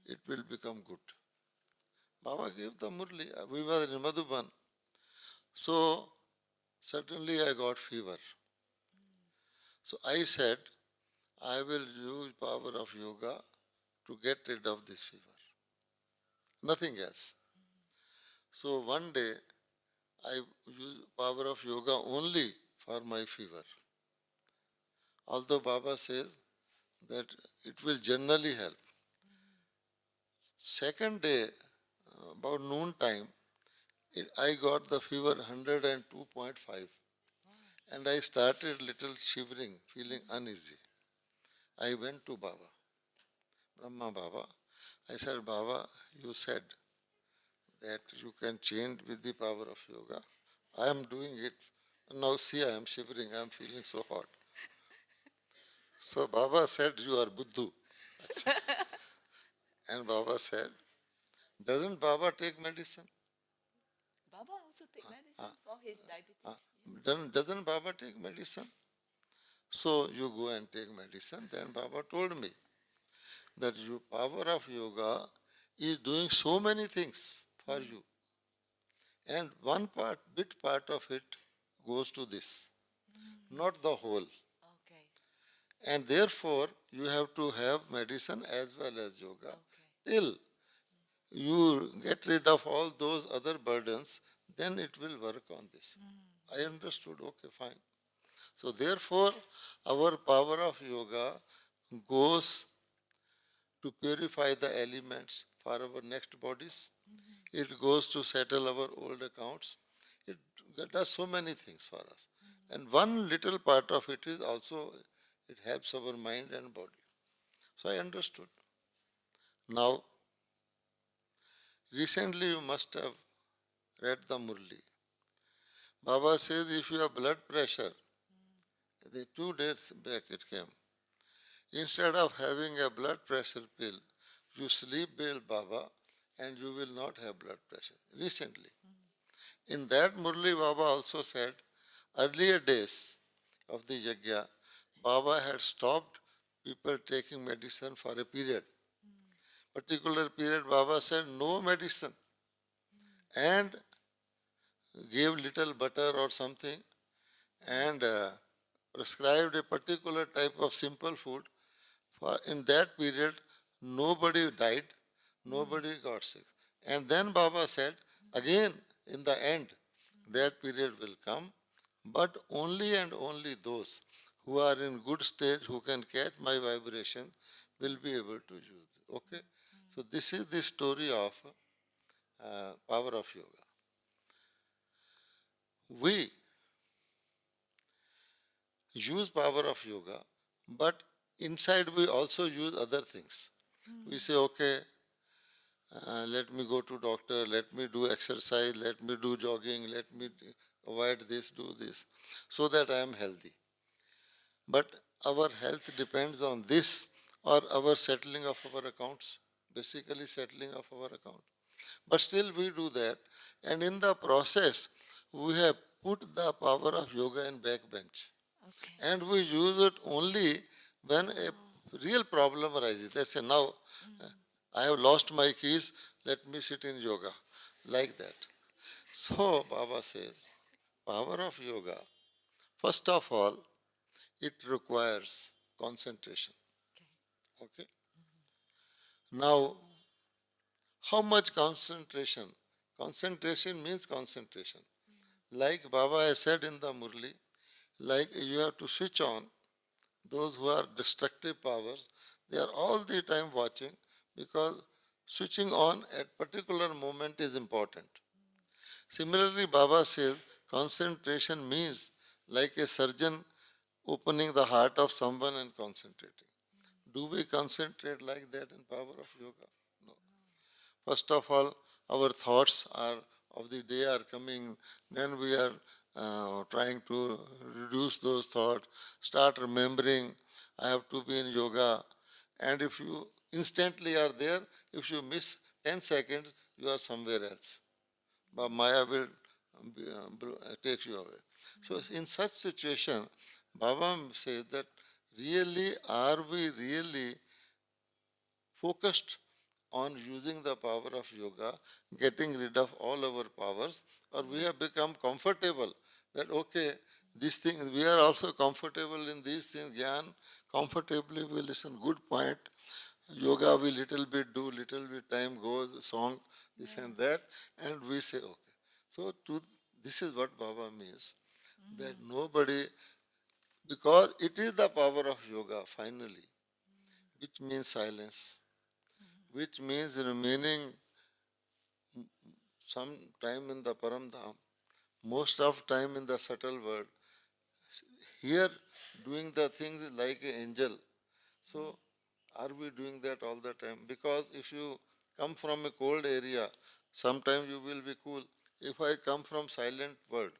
It will become good. Baba gave the Murli. We were in Madhuban. So suddenly I got fever. So I said, I will use power of yoga to get rid of this fever. Nothing else. So one day I use power of yoga only for my fever. Although Baba says that it will generally help. Second day, about noon time, I got the fever 102.5 and I started little shivering, feeling uneasy. I went to Baba, Brahma Baba. I said, Baba, you said that you can change with the power of yoga. I am doing it. Now see, I am shivering, I am feeling so hot. So Baba said, you are Buddhu. And Baba said, doesn't Baba take medicine? Baba also take medicine for his diabetes. Doesn't Baba take medicine? So you go and take medicine. Then Baba told me that your power of yoga is doing so many things for you. And one part, bit part of it goes to this, not the whole. Okay. And therefore, you have to have medicine as well as yoga Okay. till you get rid of all those other burdens, then it will work on this. I understood, okay, fine. So therefore, our power of yoga goes to purify the elements for our next bodies. It goes to settle our old accounts. It does so many things for us. And one little part of it is also, it helps our mind and body. So I understood. Now, recently you must have read the Murli. Baba says if you have blood pressure, the 2 days back it came, instead of having a blood pressure pill, you sleep well, Baba, and you will not have blood pressure. Recently. In that Murli, Baba also said, earlier days of the Yajna, Baba had stopped people taking medicine for a period. Particular period, Baba said no medicine and gave little butter or something and prescribed a particular type of simple food. For in that period, nobody died, nobody got sick. And then Baba said, again in the end, that period will come, but only and only those who are in good stage, who can catch my vibration, will be able to use it. Okay? So this is the story of power of yoga. We use power of yoga, but inside we also use other things. We say, okay, let me go to doctor, let me do exercise, let me do jogging, let me avoid this, do this, so that I am healthy. But our health depends on this or our settling of our accounts, basically settling of our account. But still we do that, and in the process, we have put the power of yoga in backbench. Okay. And we use it only when a real problem arises. They say, now I have lost my keys, let me sit in yoga, like that. So Baba says, power of yoga, first of all, it requires concentration. Okay? Now, how much concentration? Concentration means concentration. Like Baba has said in the Murli, like you have to switch on those who are destructive powers, they are all the time watching because switching on at particular moment is important. Similarly, Baba says concentration means like a surgeon opening the heart of someone and concentrating. Do we concentrate like that in power of yoga? No. First of all, our thoughts are of the day are coming, then we are trying to reduce those thoughts, start remembering, I have to be in yoga. And if you instantly are there, if you miss 10 seconds, you are somewhere else. But Maya will take you away. So in such situation, Baba says that really, are we really focused on using the power of yoga, getting rid of all our powers, or we have become comfortable that, okay, these things, we are also comfortable in these things, Gyan, comfortably we listen, good point, yoga we little bit do, little bit time goes, song, this and that, and we say, okay. So this is what Baba means, that nobody, because it is the power of yoga finally, which means silence, which means remaining some time in the Paramdham, most of time in the subtle world. Here, doing the things like an angel. So, are we doing that all the time? Because if you come from a cold area, sometimes you will be cool. If I come from silent world,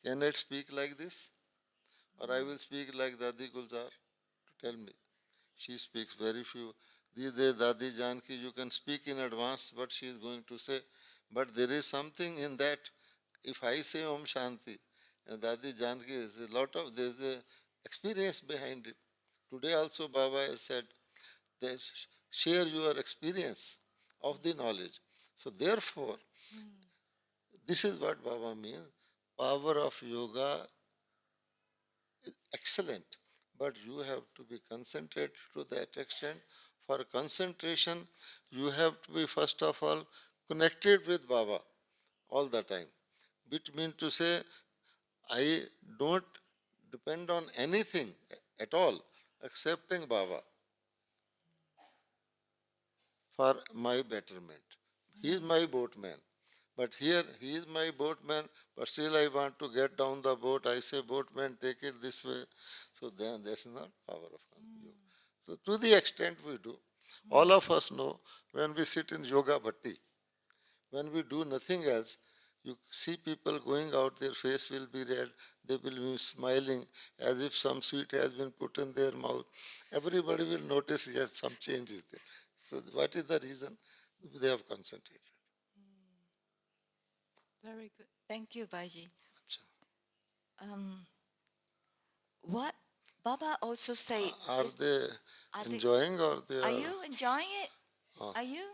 can I speak like this? Or I will speak like Dadi Gulzar? Tell me. She speaks very few. These days, Dadi Janki, you can speak in advance what she is going to say. But there is something in that. If I say Om Shanti, and Dadi Janki, there's a experience behind it. Today also Baba has said, share your experience of the knowledge. So therefore, this is what Baba means. Power of yoga is excellent, but you have to be concentrated to that extent. For concentration, you have to be first of all connected with Baba all the time. Which means to say, I don't depend on anything at all excepting Baba. for my betterment. He is my boatman. But here he is my boatman, but still I want to get down the boat. I say, boatman, take it this way. So then that's not power of yoga. So to the extent we do, all of us know when we sit in yoga bhatti, when we do nothing else, you see people going out, their face will be red, they will be smiling as if some sweet has been put in their mouth. Everybody will notice, yes, some change is there. So what is the reason? They have concentrated. Very good. Thank you, Baiji. Acha. What Baba also said. Are is- they are, they, enjoying or they are are, you enjoying it? uh, Are you?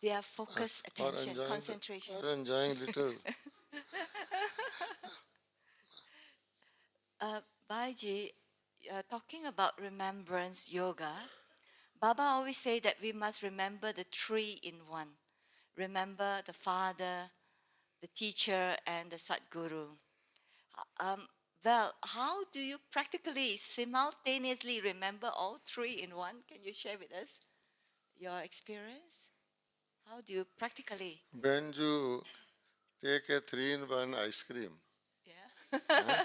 They are focus, or attention, enjoying concentration. or enjoying little? Baiji, talking about remembrance yoga, Baba always say that we must remember the three in one. Remember the father, the teacher, and the Sadguru. Um, well, how do you practically simultaneously remember all three in one? Can you share with us your experience? How do you practically? When you take a 3-in-1 ice cream, Yeah.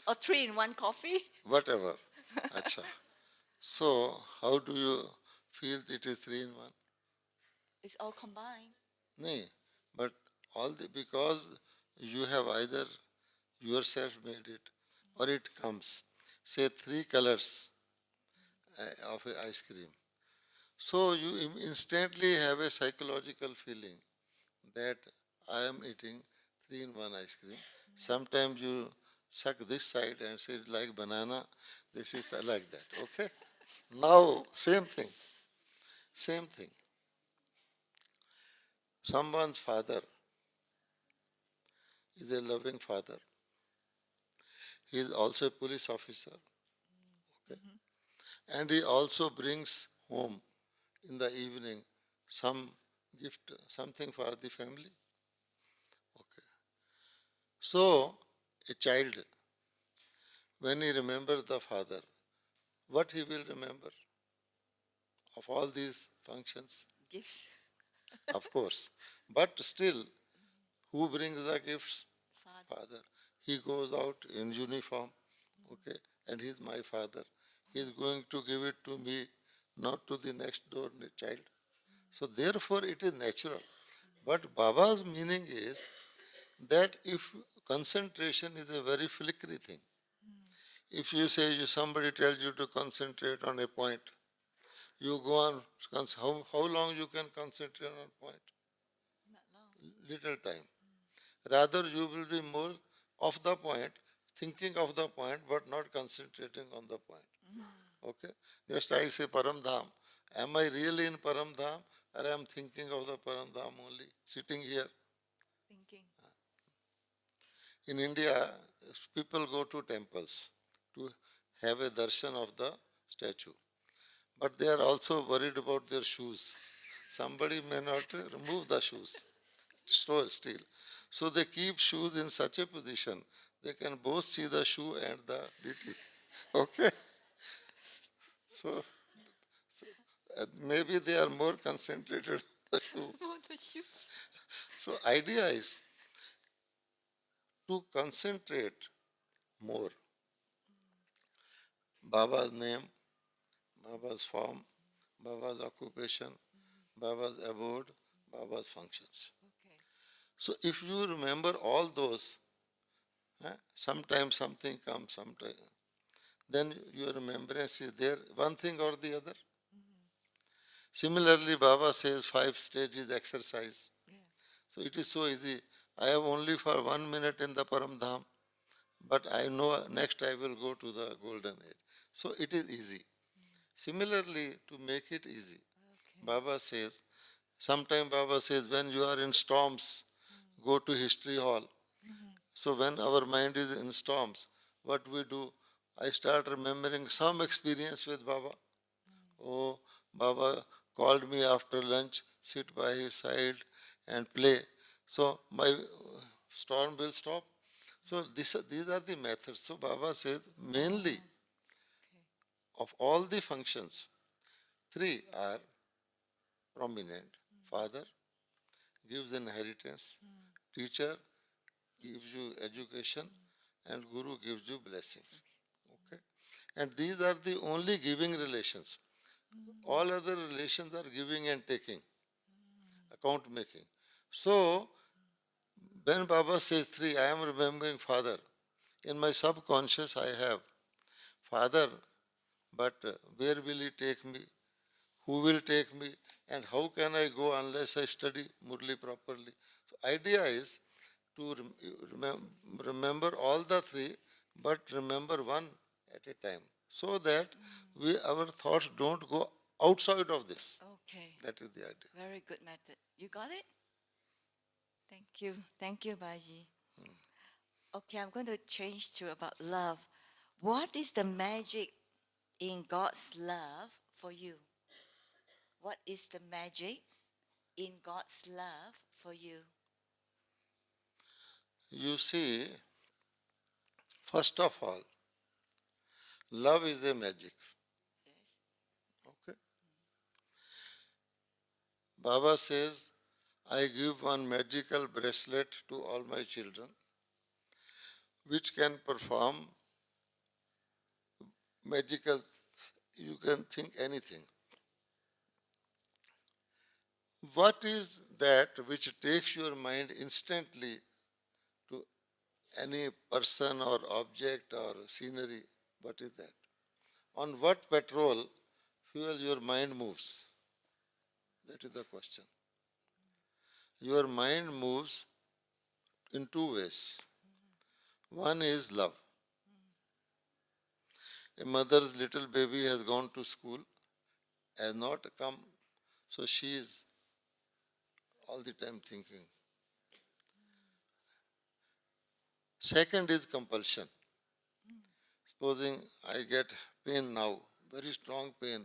Or three in one coffee? whatever, acha. So how do you feel it is 3-in-1? It's all combined. No, but all the because you have either yourself made it or it comes. Say 3 colors of a ice cream. So you instantly have a psychological feeling that I am eating 3-in-1 ice cream. Sometimes you suck this side and say it like banana. This is like that. Okay. Now same thing. Same thing. Someone's father is a loving father. He is also a police officer. Okay. And he also brings home in the evening some gift, something for the family. Okay. So a child, when he remembers the father, what he will remember of all these functions? Gifts. Of course. But still, who brings the gifts? Father. Father. He goes out in uniform, okay, and he is my father. He is going to give it to me, not to the next door child. So therefore it is natural. But Baba's meaning is that if concentration is a very flickery thing, if you say somebody tells you to concentrate on a point, you go on, how long you can concentrate on a point? Not long. Little time. Rather, you will be more off the point, thinking of the point, but not concentrating on the point. Okay? Just I say Paramdham. Am I really in Paramdham or I am thinking of the Paramdham only, sitting here? Thinking. In India, people go to temples to have a darshan of the statue. But they are also worried about their shoes. Somebody may not remove the shoes, store still. So they keep shoes in such a position they can both see the shoe and the deity. Okay? So, maybe they are more concentrated on the shoe. Oh, the shoes. So idea is to concentrate more. Baba's name, Baba's form, Baba's occupation, Baba's abode, Baba's functions. Okay. So if you remember all those, sometimes something comes, sometimes, then your remembrance is there, one thing or the other. Similarly, Baba says 5 stages exercise. Yeah. So it is so easy. I have only for 1 minute in the Paramdham, but I know next I will go to the golden age. So it is easy. Similarly, to make it easy, Okay. Baba says, sometime Baba says, when you are in storms, go to history hall. So when our mind is in storms, what we do? I start remembering some experience with Baba. Oh, Baba called me after lunch, sit by his side and play. So my storm will stop. So these are the methods. So Baba says mainly Okay. of all the functions, 3 are prominent. Father gives inheritance, teacher gives you education, and guru gives you blessing. Okay? And these are the only giving relations. All other relations are giving and taking, account making. So, when Baba says three, I am remembering Father. In my subconscious, I have Father, but where will He take me? Who will take me? And how can I go unless I study Murli properly? So, idea is to remember all the three, but remember one at a time, so that our thoughts don't go outside of this. Okay. That is the idea. Very good method. You got it? Thank you. Thank you, Baji. Okay, I'm going to change to about love. What is the magic in God's love for you? What is the magic in God's love for you? You see, first of all, love is a magic. Yes. Okay. Baba says, I give one magical bracelet to all my children, which can perform magical, you can think anything. What is that which takes your mind instantly to any person or object or scenery? What is that? On what petrol fuel your mind moves? That is the question. Your mind moves in two ways. One is love. A mother's little baby has gone to school, has not come, so she is all the time thinking. Second is compulsion. Supposing I get pain now, very strong pain,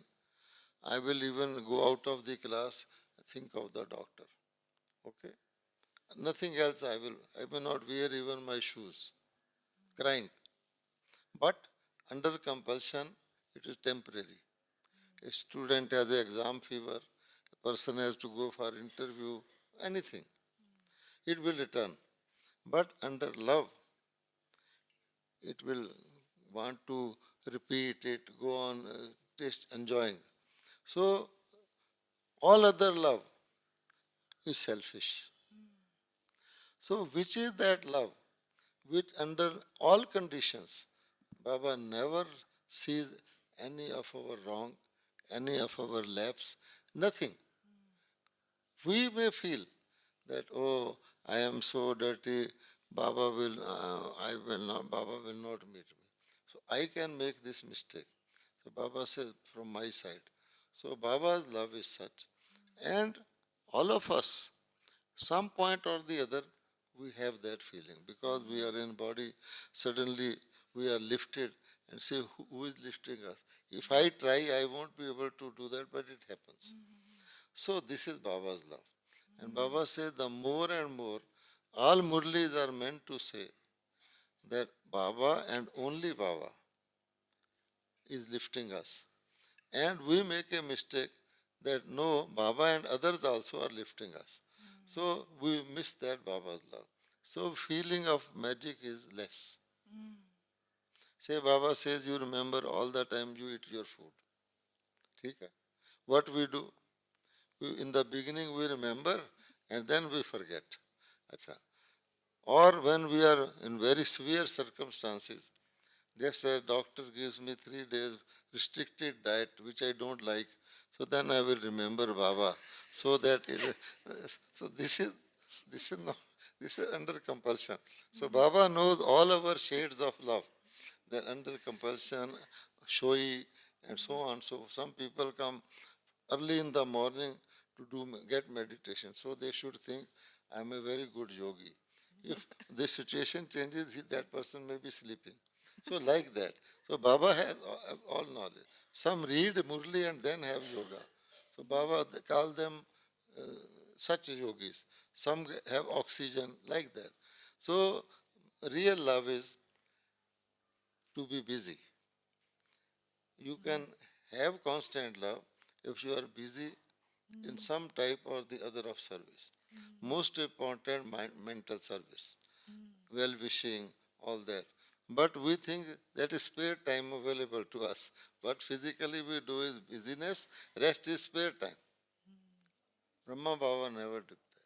I will even go out of the class, think of the doctor. Okay? Nothing else I will not wear even my shoes. Crying. But under compulsion, it is temporary. A student has an exam fever, a person has to go for interview, anything. It will return. But under love, it will want to repeat it, go on, taste, enjoying. So, all other love is selfish. So, which is that love which, under all conditions, Baba never sees any of our wrong, any of our lapse, nothing. We may feel that, oh, I am so dirty, Baba will not meet me. So I can make this mistake. So Baba says, from my side. So Baba's love is such. And all of us, some point or the other, we have that feeling because we are in body, suddenly we are lifted and say, who is lifting us? If I try, I won't be able to do that, but it happens. So this is Baba's love. And Baba says the more and more, all Murlis are meant to say that Baba and only Baba is lifting us. And we make a mistake that no, Baba and others also are lifting us. So we miss that Baba's love. So feeling of magic is less. Say Baba says you remember all the time you eat your food. ठीक है? What we do? In the beginning we remember and then we forget. Achha. Or when we are in very severe circumstances, just a doctor gives me 3 days restricted diet which I don't like, so then I will remember Baba. So that so this is not this is under compulsion. So Baba knows all our shades of love. That under compulsion, showy, and so on. So some people come early in the morning to get meditation. So they should think I am a very good yogi. If the situation changes, that person may be sleeping. So like that. So Baba has all knowledge. Some read Murli and then have yoga. So Baba call them uh, such yogis. Some have oxygen like that. So real love is to be busy. You can have constant love if you are busy in some type or the other of service. Most important, mental service, well wishing, all that. But we think that is spare time available to us. What physically we do is busyness, rest is spare time. Brahma Baba never did that.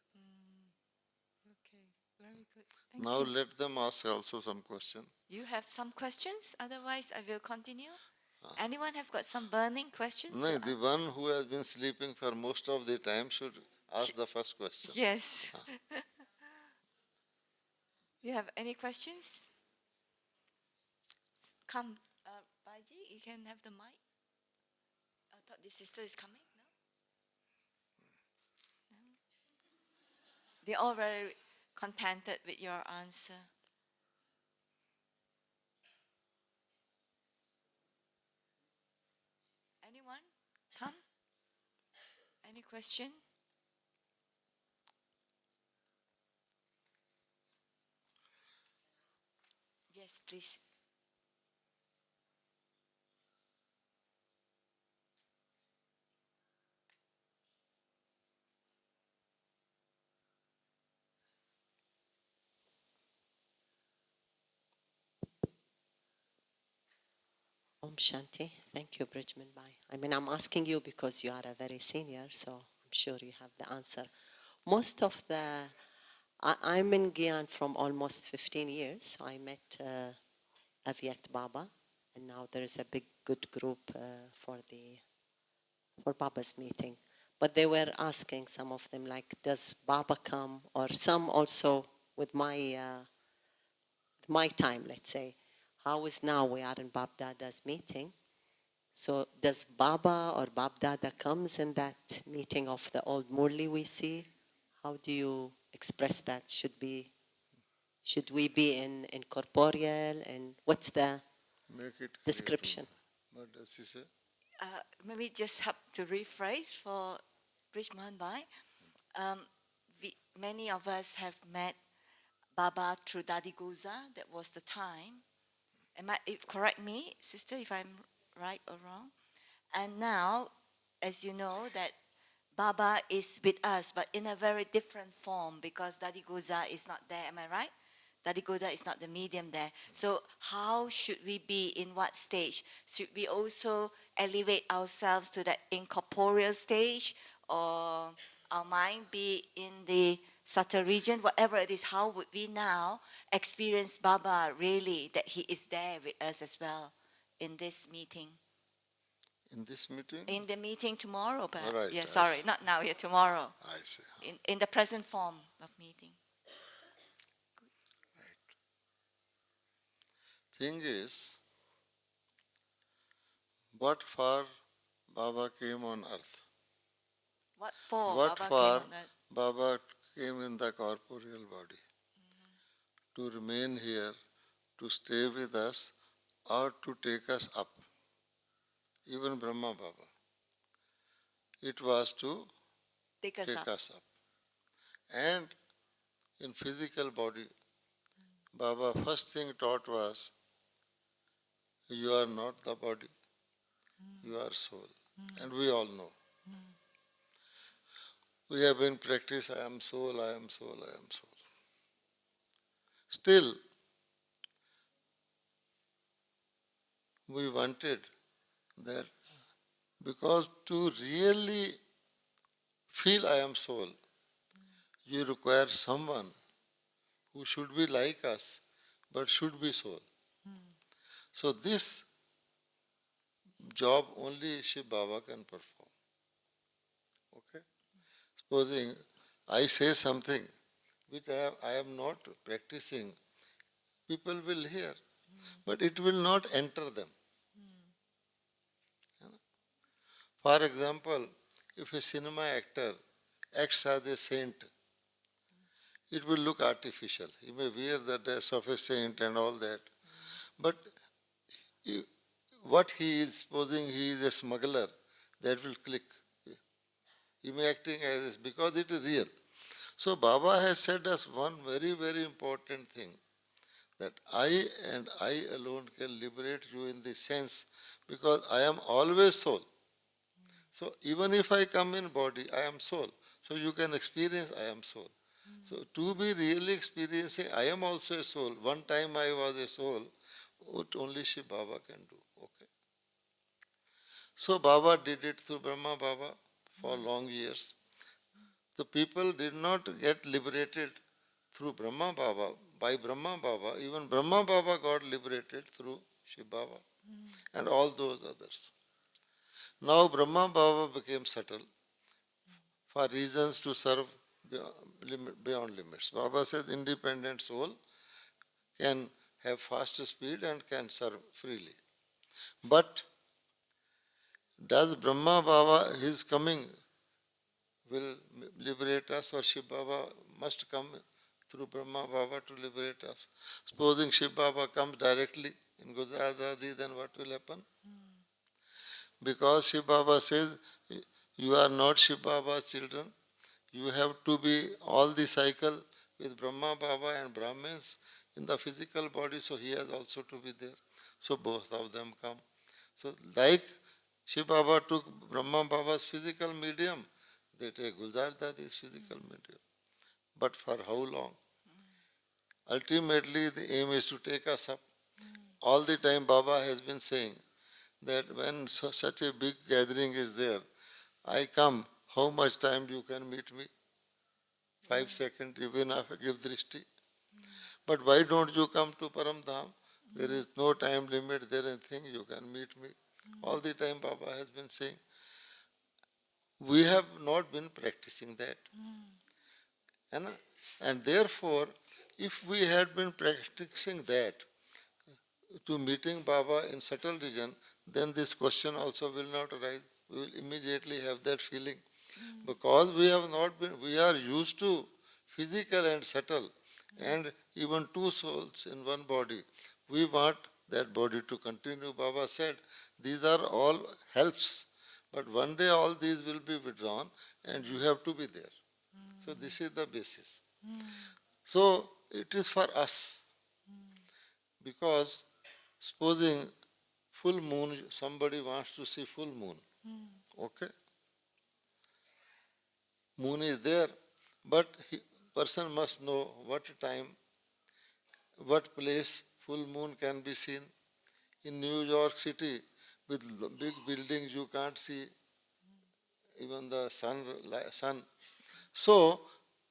Okay, very good. Thank Now you. let them ask also some question. You have some questions? Otherwise, I will continue. Anyone have got some burning questions? No, to the ask? one who has been sleeping for most of the time should ask the first question. Yes. You have any questions? Come, Baiji, you can have the mic. I thought the sister is coming. No? No? They're all very contented with your answer. Anyone? Come? Any question? Yes, please. Om Shanti. Thank you, Bridgman Bai. I mean, I'm asking you because you are a very senior, so I'm sure you have the answer. Most of the, I'm in Gyan from almost 15 years. So I met Avyakt Baba, and now there is a big, good group for Baba's meeting. But they were asking, some of them, like, does Baba come? Or some also with my time, let's say. How is now we are in Bab Dada's meeting? So does Baba or Bab Dada comes in that meeting of the old Murli we see? How do you express that? Should we be in corporeal, and what's the Make it clear to description? me. What does he say? Maybe just have to rephrase for Brishman Bhai. Many of us have met Baba through Dadi Goza. That was the time. Correct me, sister, if I'm right or wrong. And now, as you know, that Baba is with us, but in a very different form because Dadi Goza is not there. Am I right? Dadi Goza is not the medium there. So how should we be? In what stage? Should we also elevate ourselves to that incorporeal stage, or our mind be in the subtle region? Whatever it is, how would we now experience Baba really, that he is there with us as well in this meeting? In this meeting? In the meeting tomorrow, perhaps. Right, Yeah, I sorry, see. not now, yeah, tomorrow. I see. In the present form of meeting. Thing is, what for Baba came on earth? What for What Baba for came on earth? Baba came in the corporeal body? To remain here, to stay with us, or to take us up. Even Brahma Baba. It was to Take us take up. us up. And in physical body, Baba first thing taught was, you are not the body, you are soul. And we all know. We have been practice, I am soul, I am soul, I am soul. Still, we wanted that because to really feel I am soul, you require someone who should be like us, but should be soul. So this job only Shiv Baba can perform. Okay? Supposing I say something which I am not practicing, people will hear, but it will not enter them. For example, if a cinema actor acts as a saint, it will look artificial. He may wear the dress of a saint and all that, but what he is supposing he is a smuggler, that will click. He may acting as because it is real. So Baba has said us one very, very important thing, that I and I alone can liberate you in the sense, because I am always soul. So even if I come in body, I am soul. So you can experience I am soul. So to be really experiencing, I am also a soul. One time I was a soul, what only Shiv Baba can do. Okay. So Baba did it through Brahma Baba for long years. The people did not get liberated through Brahma Baba, by Brahma Baba. Even Brahma Baba got liberated through Shiv Baba and all those others. Now Brahma Baba became subtle for reasons to serve beyond limits. Baba says independent soul can have fast speed and can serve freely. But does Brahma Baba, his coming will liberate us, or Shiv Baba must come through Brahma Baba to liberate us? Supposing Shiv Baba comes directly in Gujarat Adi, then what will happen? Because Shiv Baba says, you are not Shiv Baba's children. You have to be all the cycle with Brahma Baba and Brahmins in the physical body, so he has also to be there. So both of them come. So like Shiv Baba took Brahma Baba's physical medium, they take Gulzar Dadi's physical medium. But for how long? Ultimately, the aim is to take us up. All the time Baba has been saying that when such a big gathering is there, I come, how much time you can meet me? 5 seconds, even if I give drishti. But why don't you come to Paramdham? There is no time limit, there is nothing, you can meet me. All the time Baba has been saying. We have not been practicing that. And therefore, if we had been practicing that to meeting Baba in subtle region, then this question also will not arise. We will immediately have that feeling. Because we have not been, we are used to physical and subtle, and even two souls in one body. We want that body to continue. Baba said, these are all helps, but one day all these will be withdrawn and you have to be there. So this is the basis. So it is for us, because supposing full moon, somebody wants to see full moon, okay? Moon is there, but person must know what time, what place full moon can be seen. In New York City, with big buildings, you can't see even the sun. So,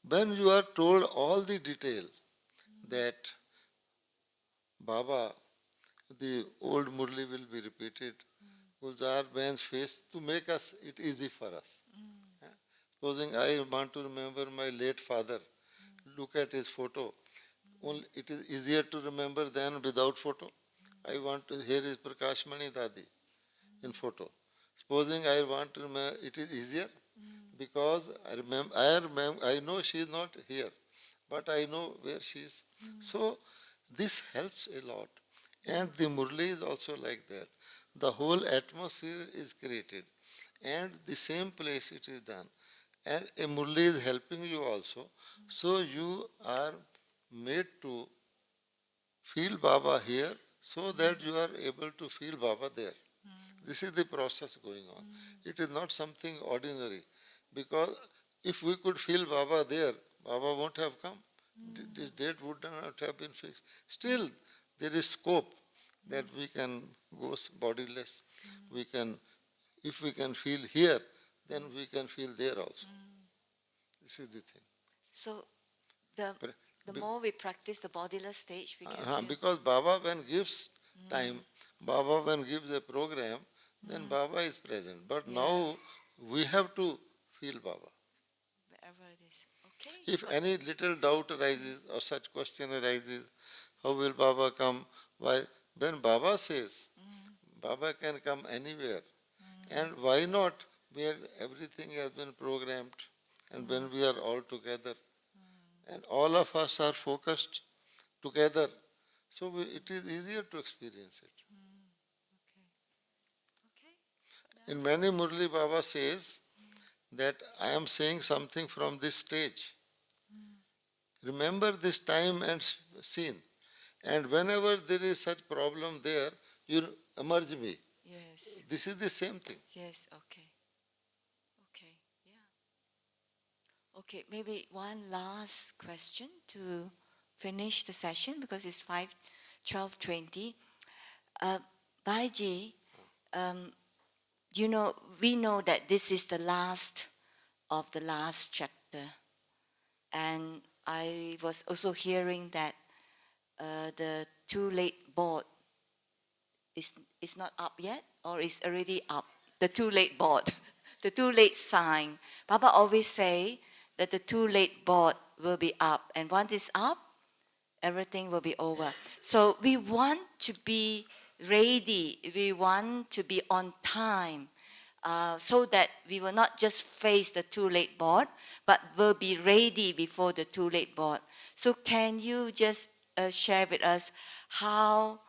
when you are told all the detail that Baba, the old Murli will be repeated, Gulzar Bain's face, to make us it easy for us. Supposing I want to remember my late father, look at his photo. Only it is easier to remember than without photo. I want to hear his Prakash Mani Dadi in photo. Supposing I want to remember, it is easier because I know she is not here, but I know where she is. So this helps a lot. And the Murli is also like that. The whole atmosphere is created, and the same place it is done. And a Murli is helping you also. So you are made to feel Baba here so that you are able to feel Baba there. This is the process going on. It is not something ordinary, because if we could feel Baba there, Baba won't have come. This date would not have been fixed. Still, there is scope that we can go bodiless. We can, if we can feel here, then we can feel there also. This is the thing. So the But- the more we practice the bodiless stage, we can feel. Because Baba when gives time, Baba when gives a program, then Baba is present. But now we have to feel Baba. Wherever it is. Okay. If any little doubt arises or such question arises, how will Baba come? Why? When Baba says, Baba can come anywhere. And why not where everything has been programmed and when we are all together and all of us are focused together, so it is easier to experience it. Okay. In many Murli, Baba says that I am saying something from this stage. Remember this time and scene. And whenever there is such problem there, you emerge me. Yes. This is the same thing. Yes. Okay. Okay, maybe one last question to finish the session because it's 12:20. Baiji, you know, we know that this is the last of the last chapter. And I was also hearing that the too late board is not up yet or is already up. The too late board, the too late sign. Baba always say that the too late board will be up. And once it's up, everything will be over. So we want to be ready. We want to be on time so that we will not just face the too late board, but will be ready before the too late board. So can you just share with us how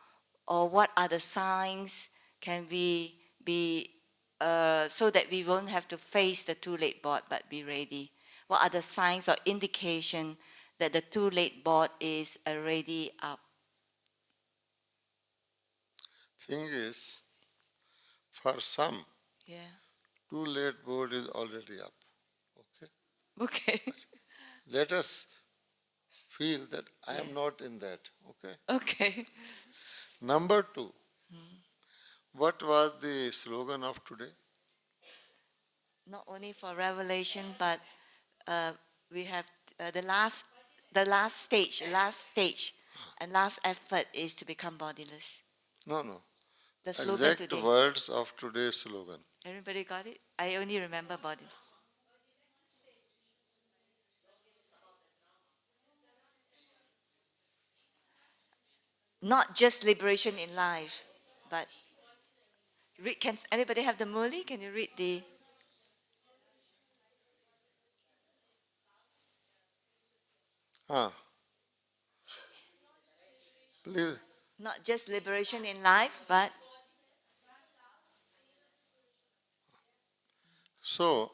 or what are the signs can we be so that we won't have to face the too late board but be ready? What are the signs or indication that the too late board is already up? Thing is, for some, Yeah. too late board is already up. Okay? Okay. Let us feel that I am not in that. Okay? Okay. Number two, what was the slogan of today? Not only for revelation, but we have the last stage, and last effort is to become bodiless. No. The slogan Exact today. words of today's slogan. Everybody got it? I only remember body. Not just liberation in life, but can anybody have the Murli? Can you read the? Ah, please. Not just liberation in life, but So,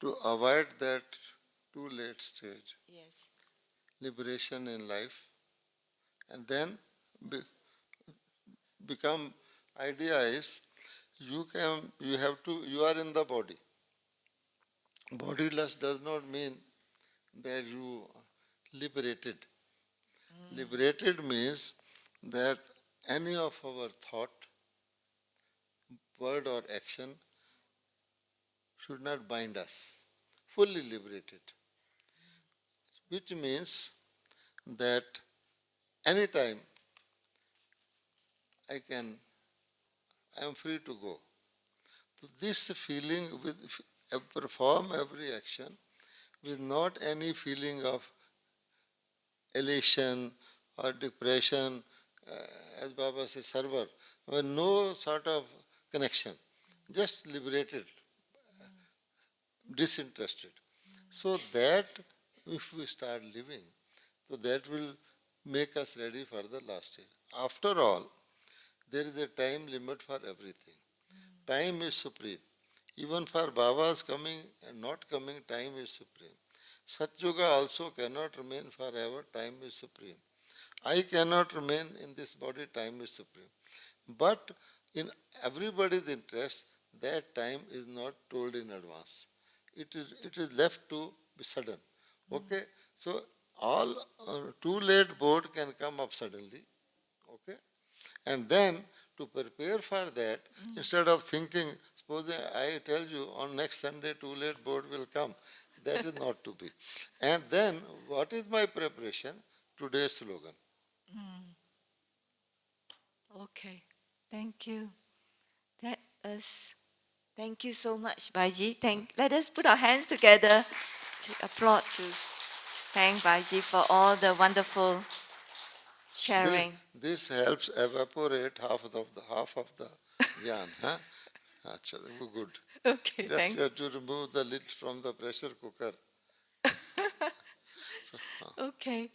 to avoid that too late stage, yes, liberation in life, and then become idea is you are in the body. Bodiless does not mean that you liberated. Liberated means that any of our thought, word or action should not bind us. Fully liberated. Which means that anytime I am free to go. So this feeling perform every action with not any feeling of elation or depression, as Baba says, server, no sort of connection, just liberated, disinterested. So that if we start living, so that will make us ready for the last stage. After all, there is a time limit for everything. Time is supreme. Even for Baba's coming and not coming, time is supreme. Satyuga also cannot remain forever, time is supreme. I cannot remain in this body, time is supreme. But in everybody's interest, that time is not told in advance. It is left to be sudden. Okay? So all too late board can come up suddenly. Okay? And then to prepare for that, instead of thinking, suppose I tell you on next Sunday too late board will come, that is not to be. And then what is my preparation? Today's slogan. okay. Thank you. That is. Thank you so much, Baiji. Let us put our hands together to applaud to thank Baiji for all the wonderful sharing. This helps evaporate half of the yarn. Huh? Achha, good. Okay, Just thank you have to remove the lid from the pressure cooker. Okay.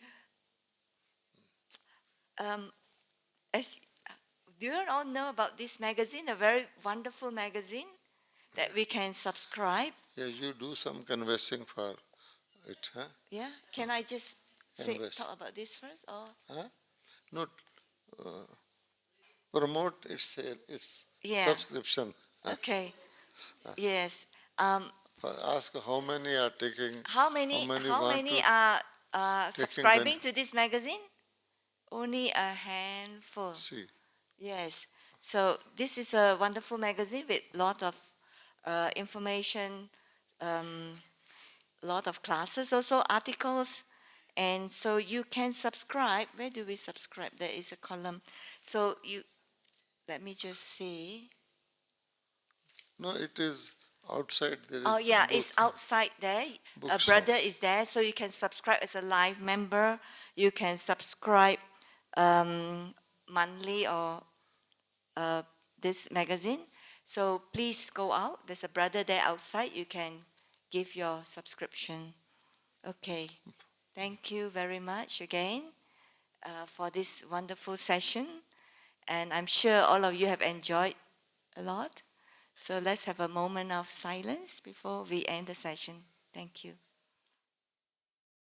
As do you all know about this magazine? A very wonderful magazine that we can subscribe. Yeah, you do some conversing for it. Huh? Yeah. Can I just Converse. talk about this first, or Huh? Not promote its sale, its Yeah. subscription. okay? Yes. Ask how many are taking. How many want to are taking subscribing to this magazine? Only a handful. see. Yes. So this is a wonderful magazine with lot of information, lot of classes, also articles, and so you can subscribe. Where do we subscribe? There is a column. So you, let me just see. No, it is outside. There is. Oh yeah, booth. it's outside there. A Bookshop. brother is there, so you can subscribe as a live member. You can subscribe monthly or this magazine. So please go out. There's a brother there outside. You can give your subscription. Okay. Thank you very much again for this wonderful session. And I'm sure all of you have enjoyed a lot. So let's have a moment of silence before we end the session. Thank you.